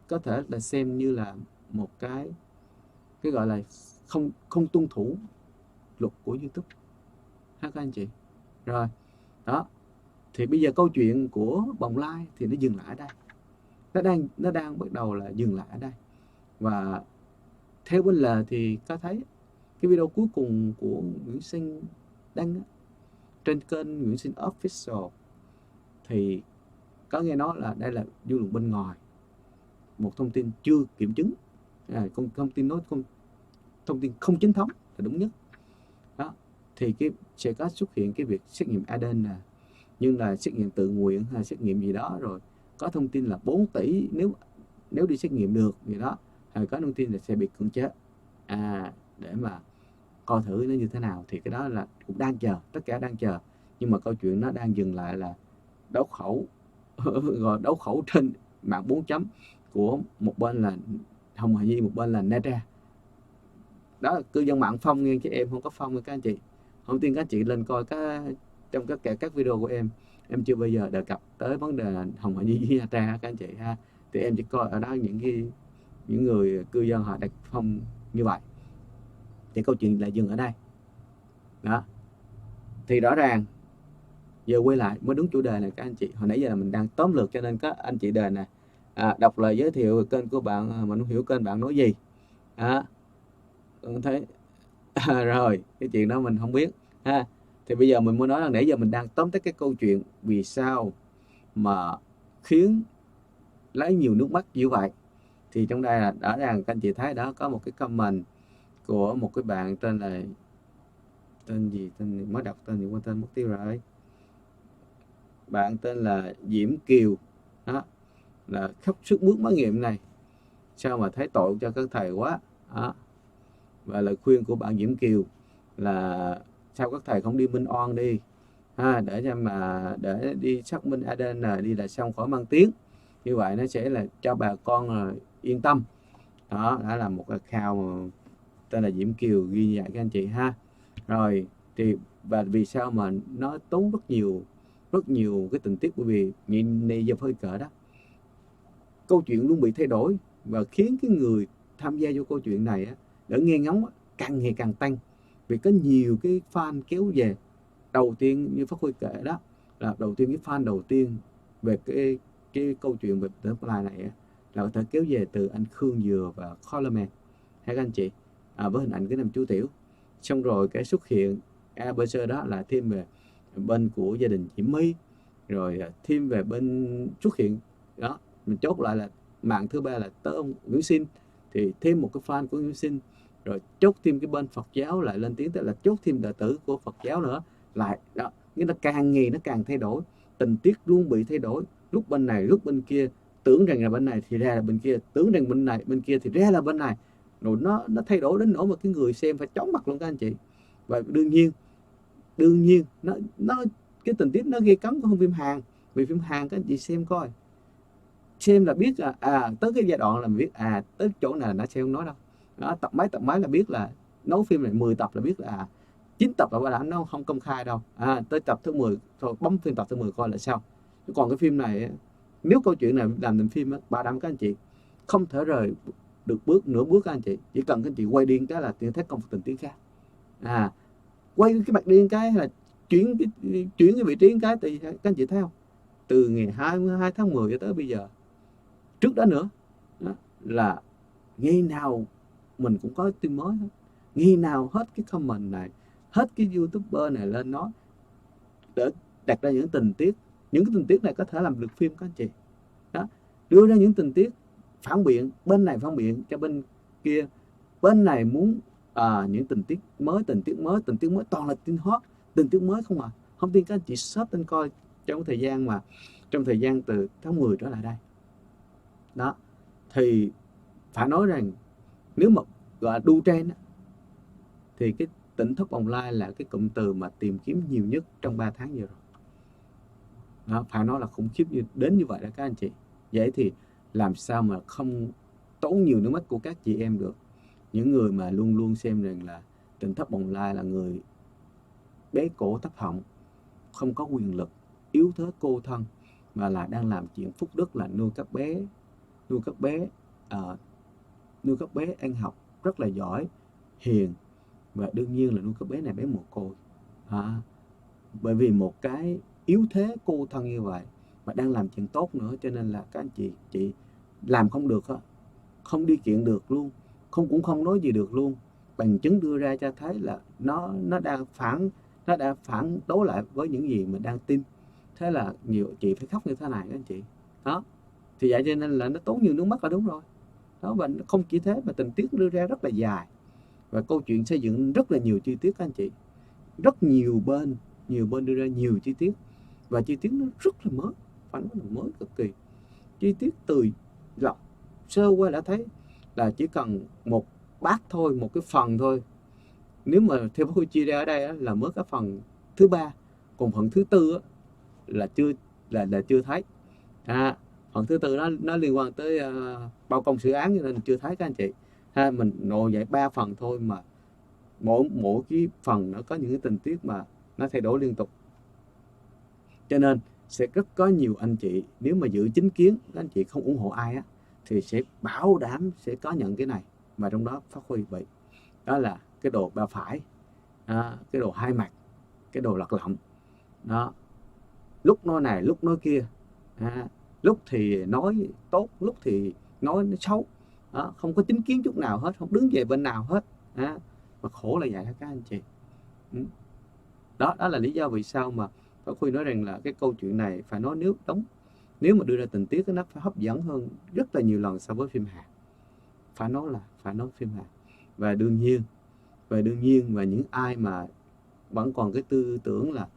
có thể là xem như là một cái gọi là không tuân thủ luật của YouTube ha các anh chị. Rồi đó, thì bây giờ câu chuyện của Bồng Lai thì nó dừng lại ở đây, nó đang bắt đầu là dừng lại ở đây. Và theo bên lề thì có thấy cái video cuối cùng của Nguyễn Sinh đăng trên kênh Nguyễn Sinh Official thì có nghe nói là đây là dư luận bên ngoài, một thông tin chưa kiểm chứng, thông tin không chính thống là đúng nhất đó. Thì sẽ có xuất hiện cái việc xét nghiệm ADN nè, nhưng là xét nghiệm tự nguyện hay xét nghiệm gì đó, rồi có thông tin là 4 tỷ nếu đi xét nghiệm được gì đó, hay có thông tin là sẽ bị cưỡng chế để mà coi thử nó như thế nào. Thì cái đó là cũng đang chờ, tất cả đang chờ, nhưng mà câu chuyện nó đang dừng lại là đấu khẩu rồi đấu khẩu trên mạng 4 chấm của một bên là Hồng Hà Nhi, một bên là Neta. Đó, cư dân mạng phong nghe, chứ em không có phong các anh chị. Không tin các anh chị lên coi trong các video của em chưa bao giờ đề cập tới vấn đề Hồng Hà Nhi với Neta các anh chị ha. Thì em chỉ coi ở đó những người cư dân họ đặt phong như vậy. Thì câu chuyện lại dừng ở đây đó. Thì rõ ràng giờ quay lại mới đúng chủ đề này các anh chị. Hồi nãy giờ là mình đang tóm lược cho nên các anh chị đề này đọc lời giới thiệu kênh của bạn, mình không hiểu kênh bạn nói gì thấy rồi cái chuyện đó mình không biết ha. Thì bây giờ mình muốn nói là nãy giờ mình đang tóm tắt cái câu chuyện vì sao mà khiến lấy nhiều nước mắt như vậy. Thì trong đây là rõ ràng các anh chị thấy đó, có một cái comment của một cái bạn tên là tên mới đọc tên nhưng quên tên mất tiêu rồi. Bạn tên là Diễm Kiều đó, là khóc sức mướt má nghiệm này, sao mà thấy tội cho các thầy quá đó. Và lời khuyên của bạn Diễm Kiều là sao các thầy không đi minh oan đi để đi xác minh ADN đi là xong khỏi mang tiếng, như vậy nó sẽ là cho bà con yên tâm đó. Đó là một cái account tên là Diễm Kiều ghi như vậy các anh chị ha. Rồi thì và vì sao mà nó tốn rất nhiều cái tình tiết, bởi vì nhìn này giờ hơi cỡ đó, câu chuyện luôn bị thay đổi và khiến cái người tham gia vô câu chuyện này để nghe ngóng càng ngày càng tăng, vì có nhiều cái fan kéo về. Đầu tiên như Phát Huy kể đó, là đầu tiên cái fan đầu tiên về cái câu chuyện về The Fly này là có thể kéo về từ anh Khương Dừa và Coleman hay các anh chị, với hình ảnh cái năm chú Tiểu. Xong rồi cái xuất hiện ABC đó là thêm về bên của gia đình chị My, rồi thêm về bên xuất hiện đó, mình chốt lại là mạng thứ ba là tới ông Nguyễn Sinh, thì thêm một cái fan của Nguyễn Sinh, rồi chốt thêm cái bên Phật giáo lại lên tiếng, tức là chốt thêm đệ tử của Phật giáo nữa lại đó. Nghĩa là càng ngày nó càng thay đổi, tình tiết luôn bị thay đổi, lúc bên này lúc bên kia, tưởng rằng là bên này thì ra là bên kia, tưởng rằng bên này bên kia thì ra là bên này, rồi nó thay đổi đến nỗi mà cái người xem phải chóng mặt luôn các anh chị. Và đương nhiên nó cái tình tiết nó gây cấn của phim Hàn, vì phim Hàn các anh chị xem coi, xem là biết tới cái giai đoạn là mình biết tới chỗ này là nó sẽ không nói đâu đó, tập mấy là biết, là nấu phim này 10 tập là biết là 9 tập là nó không công khai đâu, tới tập thứ 10 thôi bấm phim tập thứ 10 coi là sao. Còn cái phim này nếu câu chuyện này làm thành phim bảo đảm các anh chị không thể rời được nửa bước các anh chị. Chỉ cần các anh chị quay điên cái là thấy công tình tiết khác, quay cái mặt điên cái là chuyển cái vị trí cái, thì các anh chị thấy không, từ ngày 22 tháng 10 cho tới bây giờ, trước đó nữa đó, là ngày nào mình cũng có tin mới hết, ngày nào hết cái comment này, hết cái YouTuber này lên nói để đặt ra những tình tiết này có thể làm được phim các anh chị đó, đưa ra những tình tiết phản biện, bên này phản biện cho bên kia, bên này muốn những tình tiết mới, toàn là tin hot, tình tiết mới không không tin các anh chị search tên coi trong thời gian từ tháng 10 trở lại đây đó. Thì phải nói rằng nếu mà gọi là đu trend thì cái tỉnh thất bồng lai là cái cụm từ mà tìm kiếm nhiều nhất trong 3 tháng vừa rồi đó, phải nói là khủng khiếp đến như vậy đó các anh chị. Vậy thì làm sao mà không tốn nhiều nước mắt của các chị em được. Những người mà luôn luôn xem rằng là Tỉnh Thất Bồng Lai là người bế cổ thấp họng, không có quyền lực, yếu thế cô thân, mà là đang làm chuyện phúc đức là nuôi các bé ờ, nuôi các bé ăn học rất là giỏi, hiền, và đương nhiên là nuôi các bé này bé mồ côi. À, bởi vì một cái yếu thế cô thân như vậy mà đang làm chuyện tốt nữa, cho nên là các anh chị làm không được á, không đi kiện được luôn, cũng không nói gì được luôn. Bằng chứng đưa ra cho thấy là nó đã phản đối lại với những gì mình đang tin. Thế là nhiều chị phải khóc như thế này các anh chị. Đó, thì vậy cho nên là nó tốn nhiều nước mắt là đúng rồi. Đó, và không chỉ thế mà tình tiết đưa ra rất là dài, và câu chuyện xây dựng rất là nhiều chi tiết các anh chị. Rất nhiều bên đưa ra nhiều chi tiết, và chi tiết nó rất là mới, phải nói là mới cực kỳ. Chi tiết từ lọc sơ qua đã thấy là chỉ cần một bát thôi, một cái phần thôi. Nếu mà theo bác Huy chia ra ở đây á, là mới cái phần thứ ba, còn phần thứ tư á, là chưa thấy. Phần thứ tư nó liên quan tới bao công xử án, cho nên chưa thấy các anh chị. Mình nội vậy 3 phần thôi mà mỗi cái phần nó có những cái tình tiết mà nó thay đổi liên tục, cho nên sẽ rất có nhiều anh chị nếu mà giữ chính kiến, các anh chị không ủng hộ ai á, thì sẽ bảo đảm sẽ có nhận cái này, mà trong đó phát huy bị đó là cái đồ ba phải, cái đồ hai mặt, cái đồ lật lọng đó, lúc nói này lúc nói kia, lúc thì nói tốt, lúc thì nói xấu đó, không có chính kiến chút nào hết, không đứng về bên nào hết. Mà khổ là vậy đó các anh chị. Đó là lý do vì sao mà Pháp Huy nói rằng là cái câu chuyện này phải nói nếu mà đưa ra tình tiết nó phải hấp dẫn hơn rất là nhiều lần so với phim Hàn. Phải nói phim Hàn. Và đương nhiên và những ai mà vẫn còn cái tư tưởng là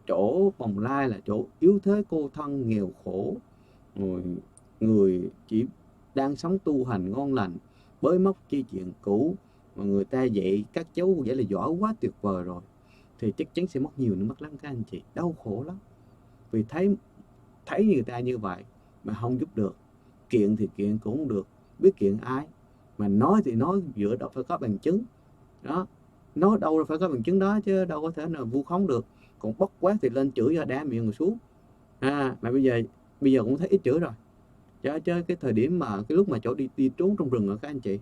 chỗ Bồng Lai là chỗ yếu thế cô thân nghèo khổ, người chỉ đang sống tu hành ngon lành, bới móc chi chuyện cũ, mà người ta dạy các cháu vậy là giỏi quá tuyệt vời rồi, thì chắc chắn sẽ mất nhiều nước mắt lắm các anh chị, đau khổ lắm. Vì thấy người ta như vậy mà không giúp được, kiện thì kiện cũng không được, biết kiện ai, mà nói thì nói dựa đâu phải có bằng chứng đó, nói đâu là phải có bằng chứng đó chứ đâu có thể nào vu khống được. Còn bóc quát thì lên chửi ra đá miệng người xuống. Mà bây giờ cũng thấy ít chửi rồi, chứ cái thời điểm mà cái lúc mà chỗ đi trốn trong rừng ở các anh chị,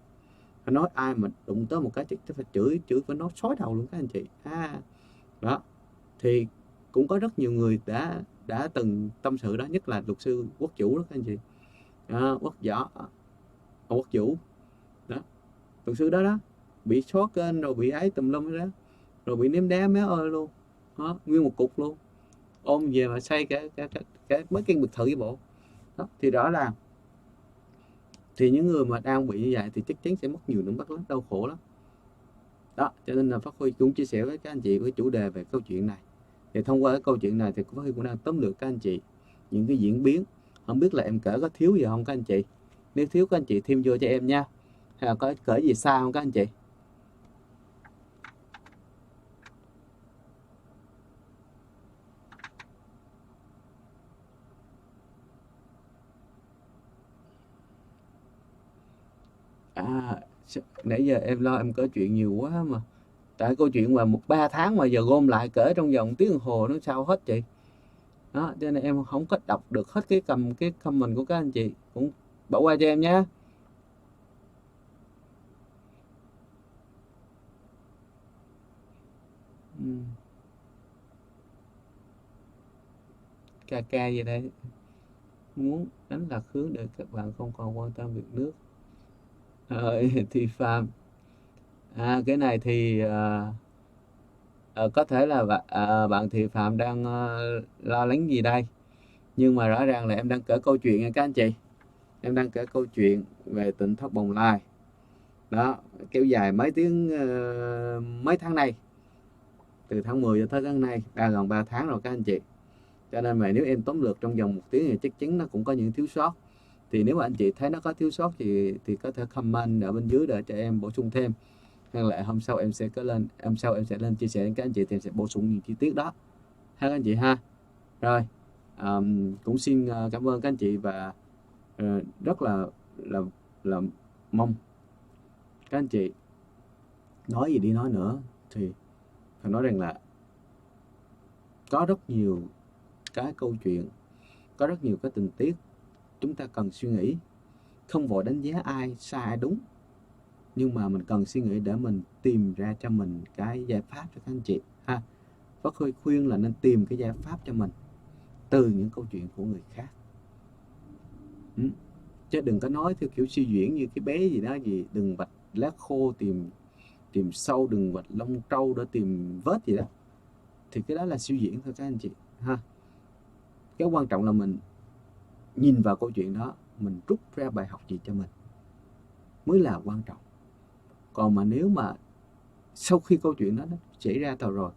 phải nói ai mà đụng tới một cái phải chửi phải nói xói đầu luôn các anh chị. Đó thì cũng có rất nhiều người đã từng tâm sự đó, nhất là luật sư Quốc Vũ đó các anh chị. Quốc Vũ đó, luật sư đó bị xóa kênh rồi bị ấy tùm lum đó, rồi bị ném đá méo ơi luôn đó, nguyên một cục luôn, ôm về mà xây cả mấy căn biệt thự với bộ đó. Thì rõ ràng thì những người mà đang bị như vậy thì chắc chắn sẽ mất nhiều nước mắt lắm, đau khổ lắm đó. Cho nên là Phát Huy cũng chia sẻ với các anh chị với chủ đề về câu chuyện này. Thì thông qua cái câu chuyện này thì Phát Huy cũng đang tóm lược các anh chị những cái diễn biến. Không biết là em kể có thiếu gì không các anh chị? Nếu thiếu các anh chị thêm vô cho em nha, hay là có kể gì sai không các anh chị? Nãy giờ em lo em kể chuyện nhiều quá mà, tại câu chuyện mà 3 tháng mà giờ gom lại kể trong vòng tiếng đồng hồ nó sao hết chị. Đó, cho nên em không có đọc được hết cái comment của các anh chị, cũng bỏ qua cho em nhé. Ca gì đây? Muốn đánh lạc hướng để các bạn không còn quan tâm việc nước. Thì farm. Cái này thì có thể là bạn Thị Phạm đang lo lắng gì đây, nhưng mà rõ ràng là em đang kể câu chuyện nha các anh chị. Em đang kể câu chuyện về tỉnh Thất Bồng Lai đó, kéo dài mấy tháng nay, từ tháng 10 cho tới tháng nay, gần 3 tháng rồi các anh chị. Cho nên mà nếu em tóm lược trong vòng 1 tiếng thì chắc chắn nó cũng có những thiếu sót. Thì nếu mà anh chị thấy nó có thiếu sót thì có thể comment ở bên dưới để cho em bổ sung thêm, hay là hôm sau em sẽ lên chia sẻ với các anh chị thì em sẽ bổ sung những chi tiết đó ha các anh chị ha. Rồi cũng xin cảm ơn các anh chị và rất là mong các anh chị nói gì đi nói nữa thì phải nói rằng là có rất nhiều cái câu chuyện, có rất nhiều cái tình tiết chúng ta cần suy nghĩ, không vội đánh giá ai sai ai đúng, nhưng mà mình cần suy nghĩ để mình tìm ra cho mình cái giải pháp cho các anh chị ha. Pháp khuyên là nên tìm cái giải pháp cho mình từ những câu chuyện của người khác. Chứ đừng có nói theo kiểu suy diễn như cái bé gì đó, gì đừng vạch lá khô tìm sâu, đừng vạch lông trâu để tìm vết gì đó, thì cái đó là suy diễn thôi các anh chị ha. Cái quan trọng là mình nhìn vào câu chuyện đó, mình rút ra bài học gì cho mình mới là quan trọng. Còn mà nếu mà sau khi câu chuyện đó nó xảy ra rồi,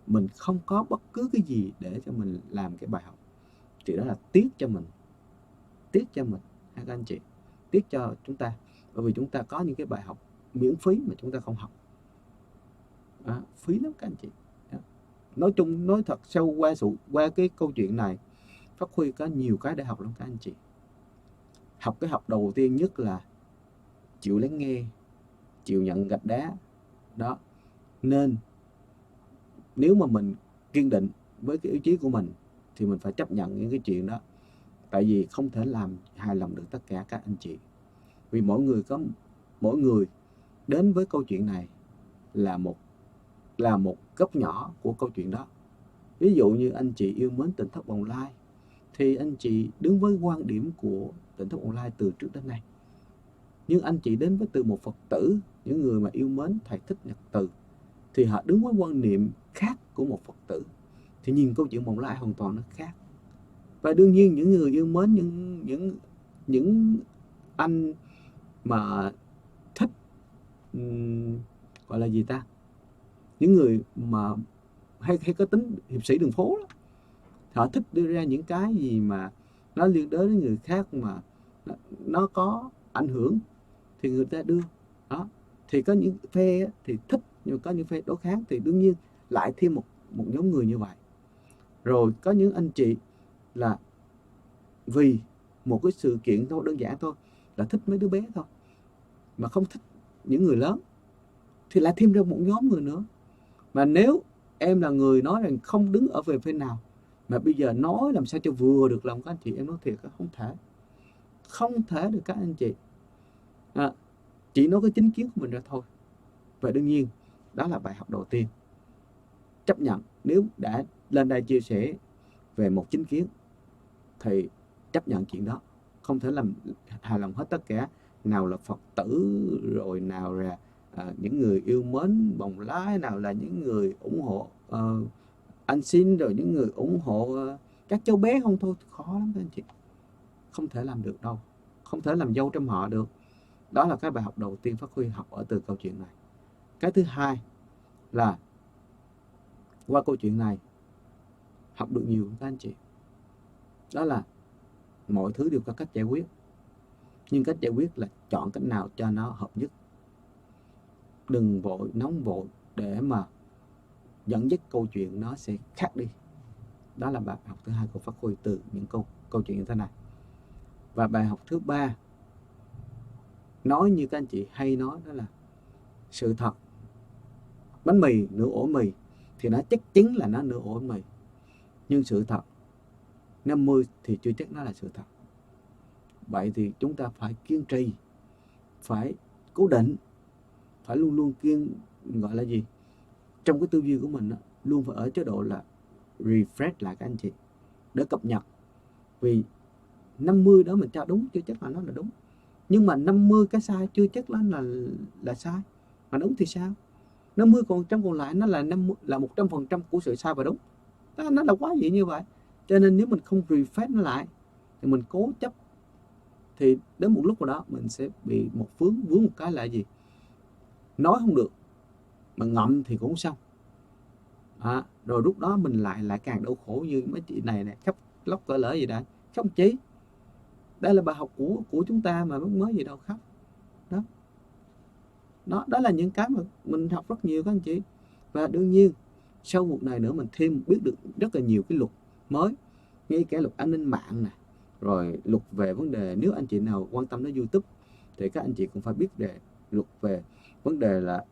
mình không có bất cứ cái gì để cho mình làm cái bài học, thì đó là tiếc cho mình ha các anh chị, tiếc cho chúng ta, bởi vì chúng ta có những cái bài học miễn phí mà chúng ta không học. Phí lắm các anh chị. Nói chung, nói thật sâu qua cái câu chuyện này, Pháp Huy có nhiều cái để học lắm các anh chị. Cái học đầu tiên nhất là chịu lắng nghe, chịu nhận gạch đá đó. Nên nếu mà mình kiên định với cái ý chí của mình thì mình phải chấp nhận những cái chuyện đó, tại vì không thể làm hài lòng được tất cả các anh chị. Vì mỗi người đến với câu chuyện này là một góc nhỏ của câu chuyện đó. Ví dụ như anh chị yêu mến Tỉnh Thất Bồng Lai, thì anh chị đứng với quan điểm của Tỉnh Thất Bồng Lai từ trước đến nay. Nhưng anh chị đến với từ một Phật tử, những người mà yêu mến thầy Thích Nhật Từ, thì họ đứng với quan niệm khác của một Phật tử, thì nhìn câu chuyện Bồng Lai hoàn toàn nó khác. Và đương nhiên những người yêu mến những anh mà thích gọi là gì ta, những người mà hay có tính hiệp sĩ đường phố đó, họ thích đưa ra những cái gì mà nó liên đới đến người khác mà nó có ảnh hưởng thì người ta đưa đó. Thì có những phe thì thích, nhưng có những phe đối kháng, thì đương nhiên lại thêm một nhóm người như vậy. Rồi có những anh chị là vì một cái sự kiện thôi, đơn giản thôi, là thích mấy đứa bé thôi, mà không thích những người lớn, thì lại thêm ra một nhóm người nữa. Mà nếu em là người nói rằng không đứng ở về phe nào, mà bây giờ nói làm sao cho vừa được lòng các anh chị, em nói thiệt không thể được các anh chị. Chỉ nói cái chính kiến của mình ra thôi. Và đương nhiên đó là bài học đầu tiên, chấp nhận. Nếu đã lên đây chia sẻ về một chính kiến thì chấp nhận chuyện đó, không thể làm hài lòng hết tất cả. Nào là Phật tử, rồi nào là những người yêu mến Bồng Lai, nào là những người ủng hộ anh Xin, rồi những người ủng hộ các cháu bé không thôi. Khó lắm các anh chị, không thể làm được đâu, không thể làm dâu trong họ được. Đó là cái bài học đầu tiên Pháp Huy học ở từ câu chuyện này. Cái thứ hai là qua câu chuyện này học được nhiều các anh chị, đó là mọi thứ đều có cách giải quyết, nhưng cách giải quyết là chọn cách nào cho nó hợp nhất. Đừng vội nóng vội để mà dẫn dắt câu chuyện nó sẽ khác đi. Đó là bài học thứ hai của Pháp Huy từ những câu chuyện như thế này. Và bài học thứ ba, nói như các anh chị hay nói, đó là sự thật. Bánh mì nửa ổ mì thì nó chắc chắn là nó nửa ổ mì, nhưng sự thật 50 thì chưa chắc nó là sự thật. Vậy thì chúng ta phải kiên trì, phải cố định, phải luôn luôn gọi là gì, trong cái tư duy của mình đó, luôn phải ở chế độ là refresh lại các anh chị, để cập nhật. Vì 50 đó mình cho đúng chưa chắc là nó là đúng, nhưng mà 50 cái sai chưa chắc là sai, mà đúng thì sao? 50% còn lại nó là 100% của sự sai và đúng. Nó là quá vậy như vậy. Cho nên nếu mình không refresh nó lại, thì mình cố chấp, thì đến một lúc nào đó mình sẽ bị vướng một cái là gì, nói không được mà ngậm thì cũng xong. Rồi lúc đó mình lại càng đau khổ như mấy chị này khóc lóc cỡ lỡ gì đã. Khóc chí, đây là bài học của chúng ta mà mới gì đâu khóc. Đó là những cái mà mình học rất nhiều các anh chị. Và đương nhiên sau một này nữa mình thêm biết được rất là nhiều cái luật mới, ngay cả luật an ninh mạng nè, Rồi luật về vấn đề, nếu anh chị nào quan tâm đến YouTube thì các anh chị cũng phải biết về luật về vấn đề là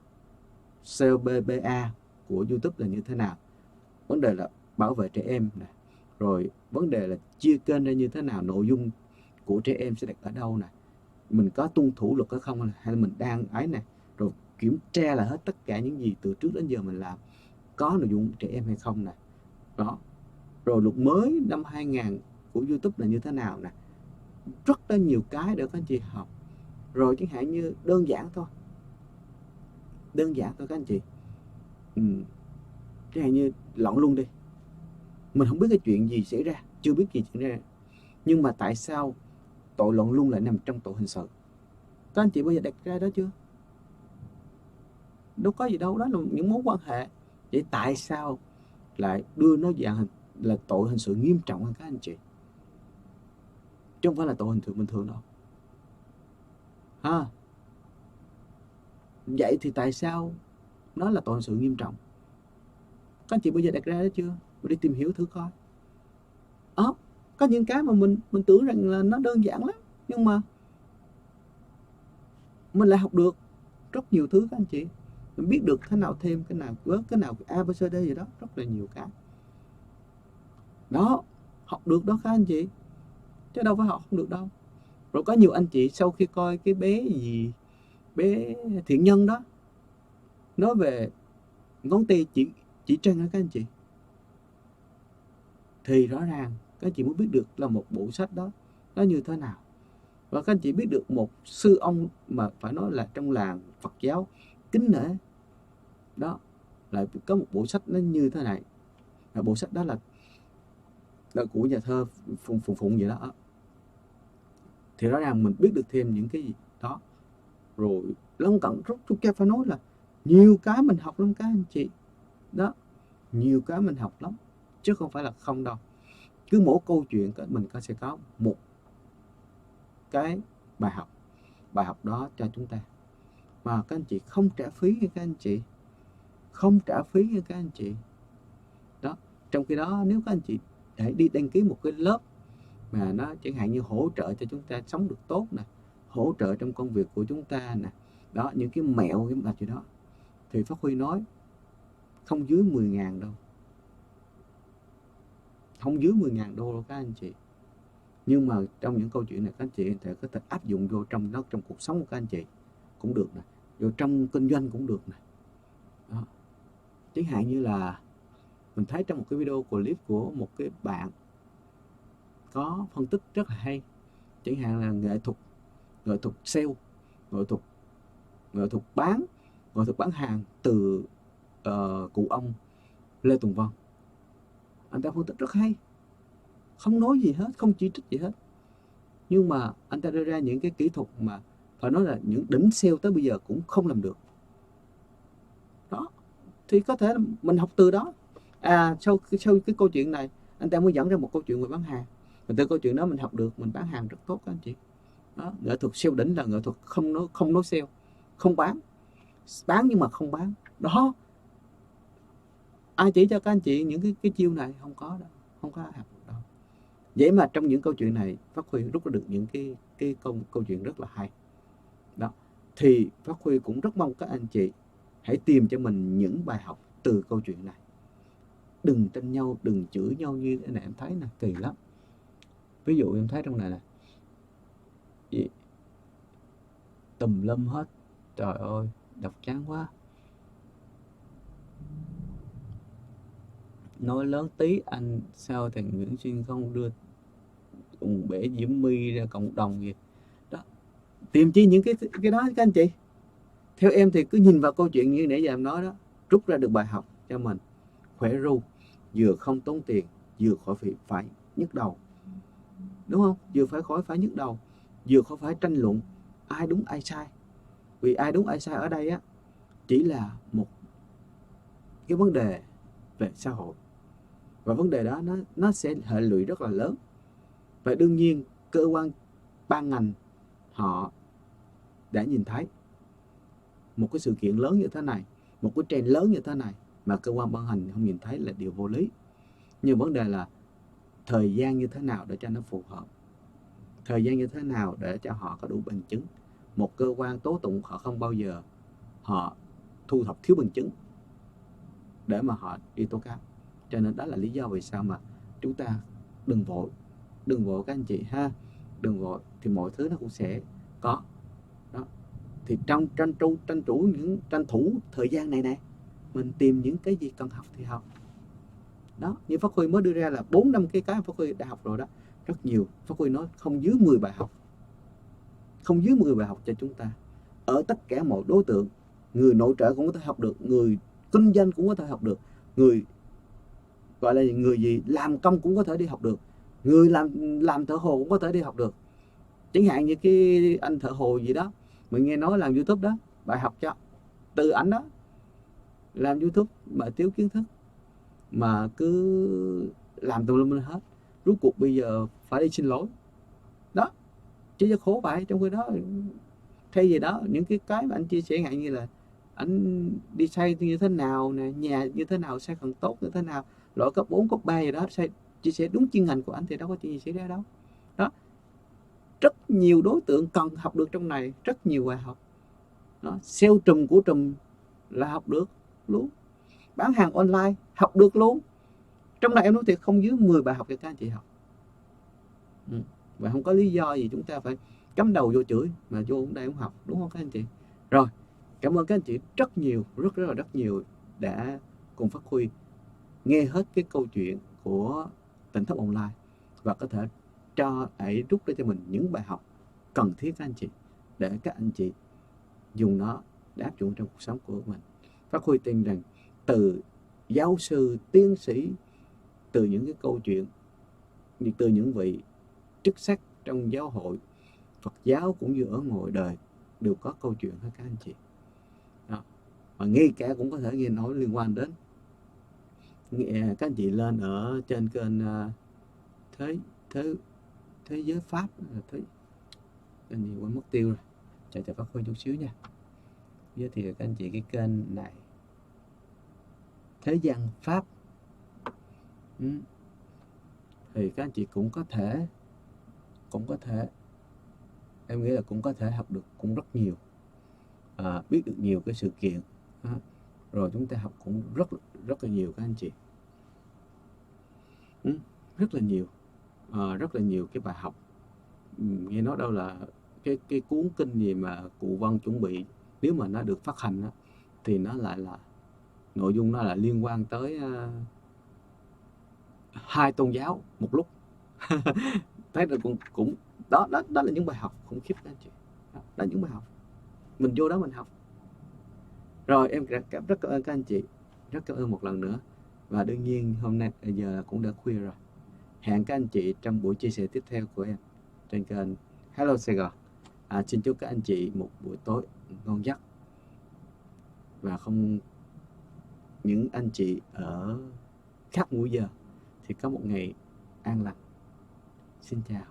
CLBPA của YouTube là như thế nào, vấn đề là bảo vệ trẻ em này, rồi vấn đề là chia kênh ra như thế nào, nội dung của trẻ em sẽ đặt ở đâu nè, mình có tuân thủ luật hay không, hay là mình đang ấy nè, rồi kiểm tra là hết tất cả những gì từ trước đến giờ mình làm có nội dung trẻ em hay không nè. Đó, rồi luật mới năm 2000 của YouTube là như thế nào nè, rất là nhiều cái để các anh chị học. Rồi chẳng hạn như đơn giản thôi các anh chị, chẳng hạn như lộn luôn đi, mình không biết cái chuyện gì xảy ra, chưa biết gì xảy ra, nhưng mà tại sao tội lộn luôn lại nằm trong tội hình sự? Các anh chị bao giờ đặt ra đó chưa? Đâu có gì đâu, đó là những mối quan hệ. Vậy tại sao lại đưa nó dạng hình là tội hình sự nghiêm trọng hơn các anh chị, chứ không phải là tội hình sự bình thường đâu ha? Vậy thì tại sao nó là tội hình sự nghiêm trọng? Các anh chị bao giờ đặt ra đó chưa? Mình đi tìm hiểu thử coi. Có những cái mà mình tưởng rằng là nó đơn giản lắm, nhưng mà mình lại học được rất nhiều thứ các anh chị. Mình biết được thế nào thêm, cái nào bớt, cái nào ABCD gì đó, rất là nhiều cái. Đó, học được đó các anh chị, chứ đâu phải học không được đâu. Rồi có nhiều anh chị sau khi coi cái bé Thiện Nhân đó nói về ngón tay chỉ trăng đó các anh chị, thì rõ ràng các anh chị mới biết được là một bộ sách đó nó như thế nào. Và các anh chị biết được một sư ông mà phải nói là trong làng Phật giáo kính nể đó lại có một bộ sách nó như thế này, và bộ sách đó là của nhà thơ Phụng vậy đó. Thì rõ ràng mình biết được thêm những cái gì đó. Rồi lân cận rất chút kia, phải nói là nhiều cái mình học lắm các anh chị đó, nhiều cái mình học lắm chứ không phải là không đâu. Cứ mỗi câu chuyện mình sẽ có một cái bài học đó cho chúng ta, mà các anh chị không trả phí nha các anh chị, không trả phí nha các anh chị đó. Trong khi đó nếu các anh chị để đi đăng ký một cái lớp mà nó chẳng hạn như hỗ trợ cho chúng ta sống được tốt nè, hỗ trợ trong công việc của chúng ta nè, đó, những cái mẹo cái gì đó, thì Phát Huy nói không dưới 10.000 đâu, không dưới 10.000 đô đâu các anh chị. Nhưng mà trong những câu chuyện này các anh chị có thể áp dụng vô trong cuộc sống của các anh chị cũng được nè, vô trong kinh doanh cũng được nè. Đó. Chẳng hạn như là mình thấy trong một cái video clip của một cái bạn có phân tích rất là hay, chẳng hạn là nghệ thuật sale, nghệ thuật bán hàng từ cụ ông Lê Tùng Vân. Anh ta phân tích rất hay, không nói gì hết, không chỉ trích gì hết, nhưng mà anh ta đưa ra những cái kỹ thuật mà phải nói là những đỉnh sale tới bây giờ cũng không làm được đó. Thì có thể là mình học từ đó. Sau cái câu chuyện này anh ta mới dẫn ra một câu chuyện về bán hàng, và từ câu chuyện đó mình học được mình bán hàng rất tốt các anh chị đó. Nghệ thuật sale đỉnh là nghệ thuật không nói sale, không bán nhưng mà không bán đó. Ai chỉ cho các anh chị những cái chiêu này? Không có đâu, không có ai học được đâu. Vậy mà trong những câu chuyện này Phát Huy rút ra được những cái câu chuyện rất là hay đó. Thì Phát Huy cũng rất mong các anh chị hãy tìm cho mình những bài học từ câu chuyện này. Đừng tranh nhau, đừng chửi nhau như thế này, em thấy nè kỳ lắm. Ví dụ em thấy trong này nè, tùm lum hết, trời ơi đọc chán quá. Nói lớn tí, anh sao thằng Nguyễn Xuyên không đưa bể Diễm My ra cộng đồng gì đó. Tìm chi những cái đó các anh chị. Theo em thì cứ nhìn vào câu chuyện như nãy giờ em nói đó, rút ra được bài học cho mình, khỏe ru, vừa không tốn tiền, vừa khỏi phải nhức đầu, đúng không? Vừa khỏi phải nhức đầu, vừa khỏi phải tranh luận ai đúng ai sai. Vì ai đúng ai sai ở đây á chỉ là một cái vấn đề về xã hội, và vấn đề đó nó sẽ hệ lụy rất là lớn. Và đương nhiên cơ quan ban ngành họ đã nhìn thấy một cái sự kiện lớn như thế này, một cái trend lớn như thế này mà cơ quan ban hành không nhìn thấy là điều vô lý. Nhưng vấn đề là thời gian như thế nào để cho nó phù hợp. thời gian như thế nào để cho họ có đủ bằng chứng. Một cơ quan tố tụng họ không bao giờ họ thu thập thiếu bằng chứng để mà họ đi tố cáo. Cho nên đó là lý do vì sao mà chúng ta đừng vội các anh chị ha, đừng vội thì mọi thứ nó cũng sẽ có đó. Thì trong tranh thủ thời gian này nè, mình tìm những cái gì cần học thì học đó. Như Pháp Huy mới đưa ra là 4-5 cái Pháp Huy đã học rồi đó, rất nhiều. Pháp Huy nói không dưới 10 bài học, không dưới 10 bài học cho chúng ta ở tất cả mọi đối tượng. Người nội trợ cũng có thể học được, người kinh doanh cũng có thể học được, người gọi là người gì làm công cũng có thể đi học được, người làm thợ hồ cũng có thể đi học được. Chẳng hạn như cái anh thợ hồ gì đó mình nghe nói làm YouTube đó, bài học cho từ ảnh đó, làm YouTube mà thiếu kiến thức mà cứ làm tùm lum lên hết, rốt cuộc bây giờ phải đi xin lỗi đó, chứ cho khổ vậy. Trong khi đó thay vì đó, những cái mà anh chia sẻ ngại như là anh đi xây như thế nào nè, nhà như thế nào xây cần tốt như thế nào, loại cấp 4, cấp 3 gì đó, xây chia sẻ đúng chuyên ngành của anh thì đâu có chuyện gì xảy ra đâu đó. Rất nhiều đối tượng cần học được trong này, rất nhiều bài học đó. Sale trùm của trùm là học được luôn, bán hàng online học được luôn. Trong này em nói thiệt, không dưới 10 bài học cho các anh chị học. Và không có lý do gì chúng ta phải cắm đầu vô chửi mà vô đây cũng học, đúng không các anh chị? Rồi, cảm ơn các anh chị rất nhiều, rất nhiều đã cùng Phát Huy nghe hết cái câu chuyện của Tỉnh Thất Online và có thể rút ra cho mình những bài học cần thiết các anh chị, để các anh chị dùng nó để áp dụng trong cuộc sống của mình. Phát Huy tin rằng từ giáo sư, tiến sĩ, từ những cái câu chuyện, từ những vị chức sắc trong giáo hội Phật giáo cũng như ở ngoài đời đều có câu chuyện với các anh chị đó. Và ngay cả cũng có thể nghe nói liên quan đến các anh chị lên ở trên kênh thế giới Pháp, anh gì quên mất tiêu rồi, chờ Phát Huy chút xíu nha. Giới thiệu các anh chị cái kênh này, Thế gian Pháp. Thì các anh chị cũng có thể em nghĩ là cũng có thể học được cũng rất nhiều, biết được nhiều cái sự kiện rồi chúng ta học cũng rất là nhiều các anh chị, rất là nhiều cái bài học. Nghe nói đâu là cái cuốn kinh gì mà cụ Vân chuẩn bị, nếu mà nó được phát hành đó, thì nó lại là nội dung nó là liên quan tới 2 tôn giáo một lúc. Thấy là cũng đó là những bài học khủng khiếp đó anh chị. Đó là những bài học mình vô đó mình học. Rồi em rất cảm ơn các anh chị, rất cảm ơn một lần nữa. Và đương nhiên hôm nay giờ cũng đã khuya rồi. Hẹn các anh chị trong buổi chia sẻ tiếp theo của em trên kênh Hello Sài Gòn. Xin chúc các anh chị một buổi tối ngon giấc, và không những anh chị ở khác múi giờ thì có một ngày an lành. Xin chào.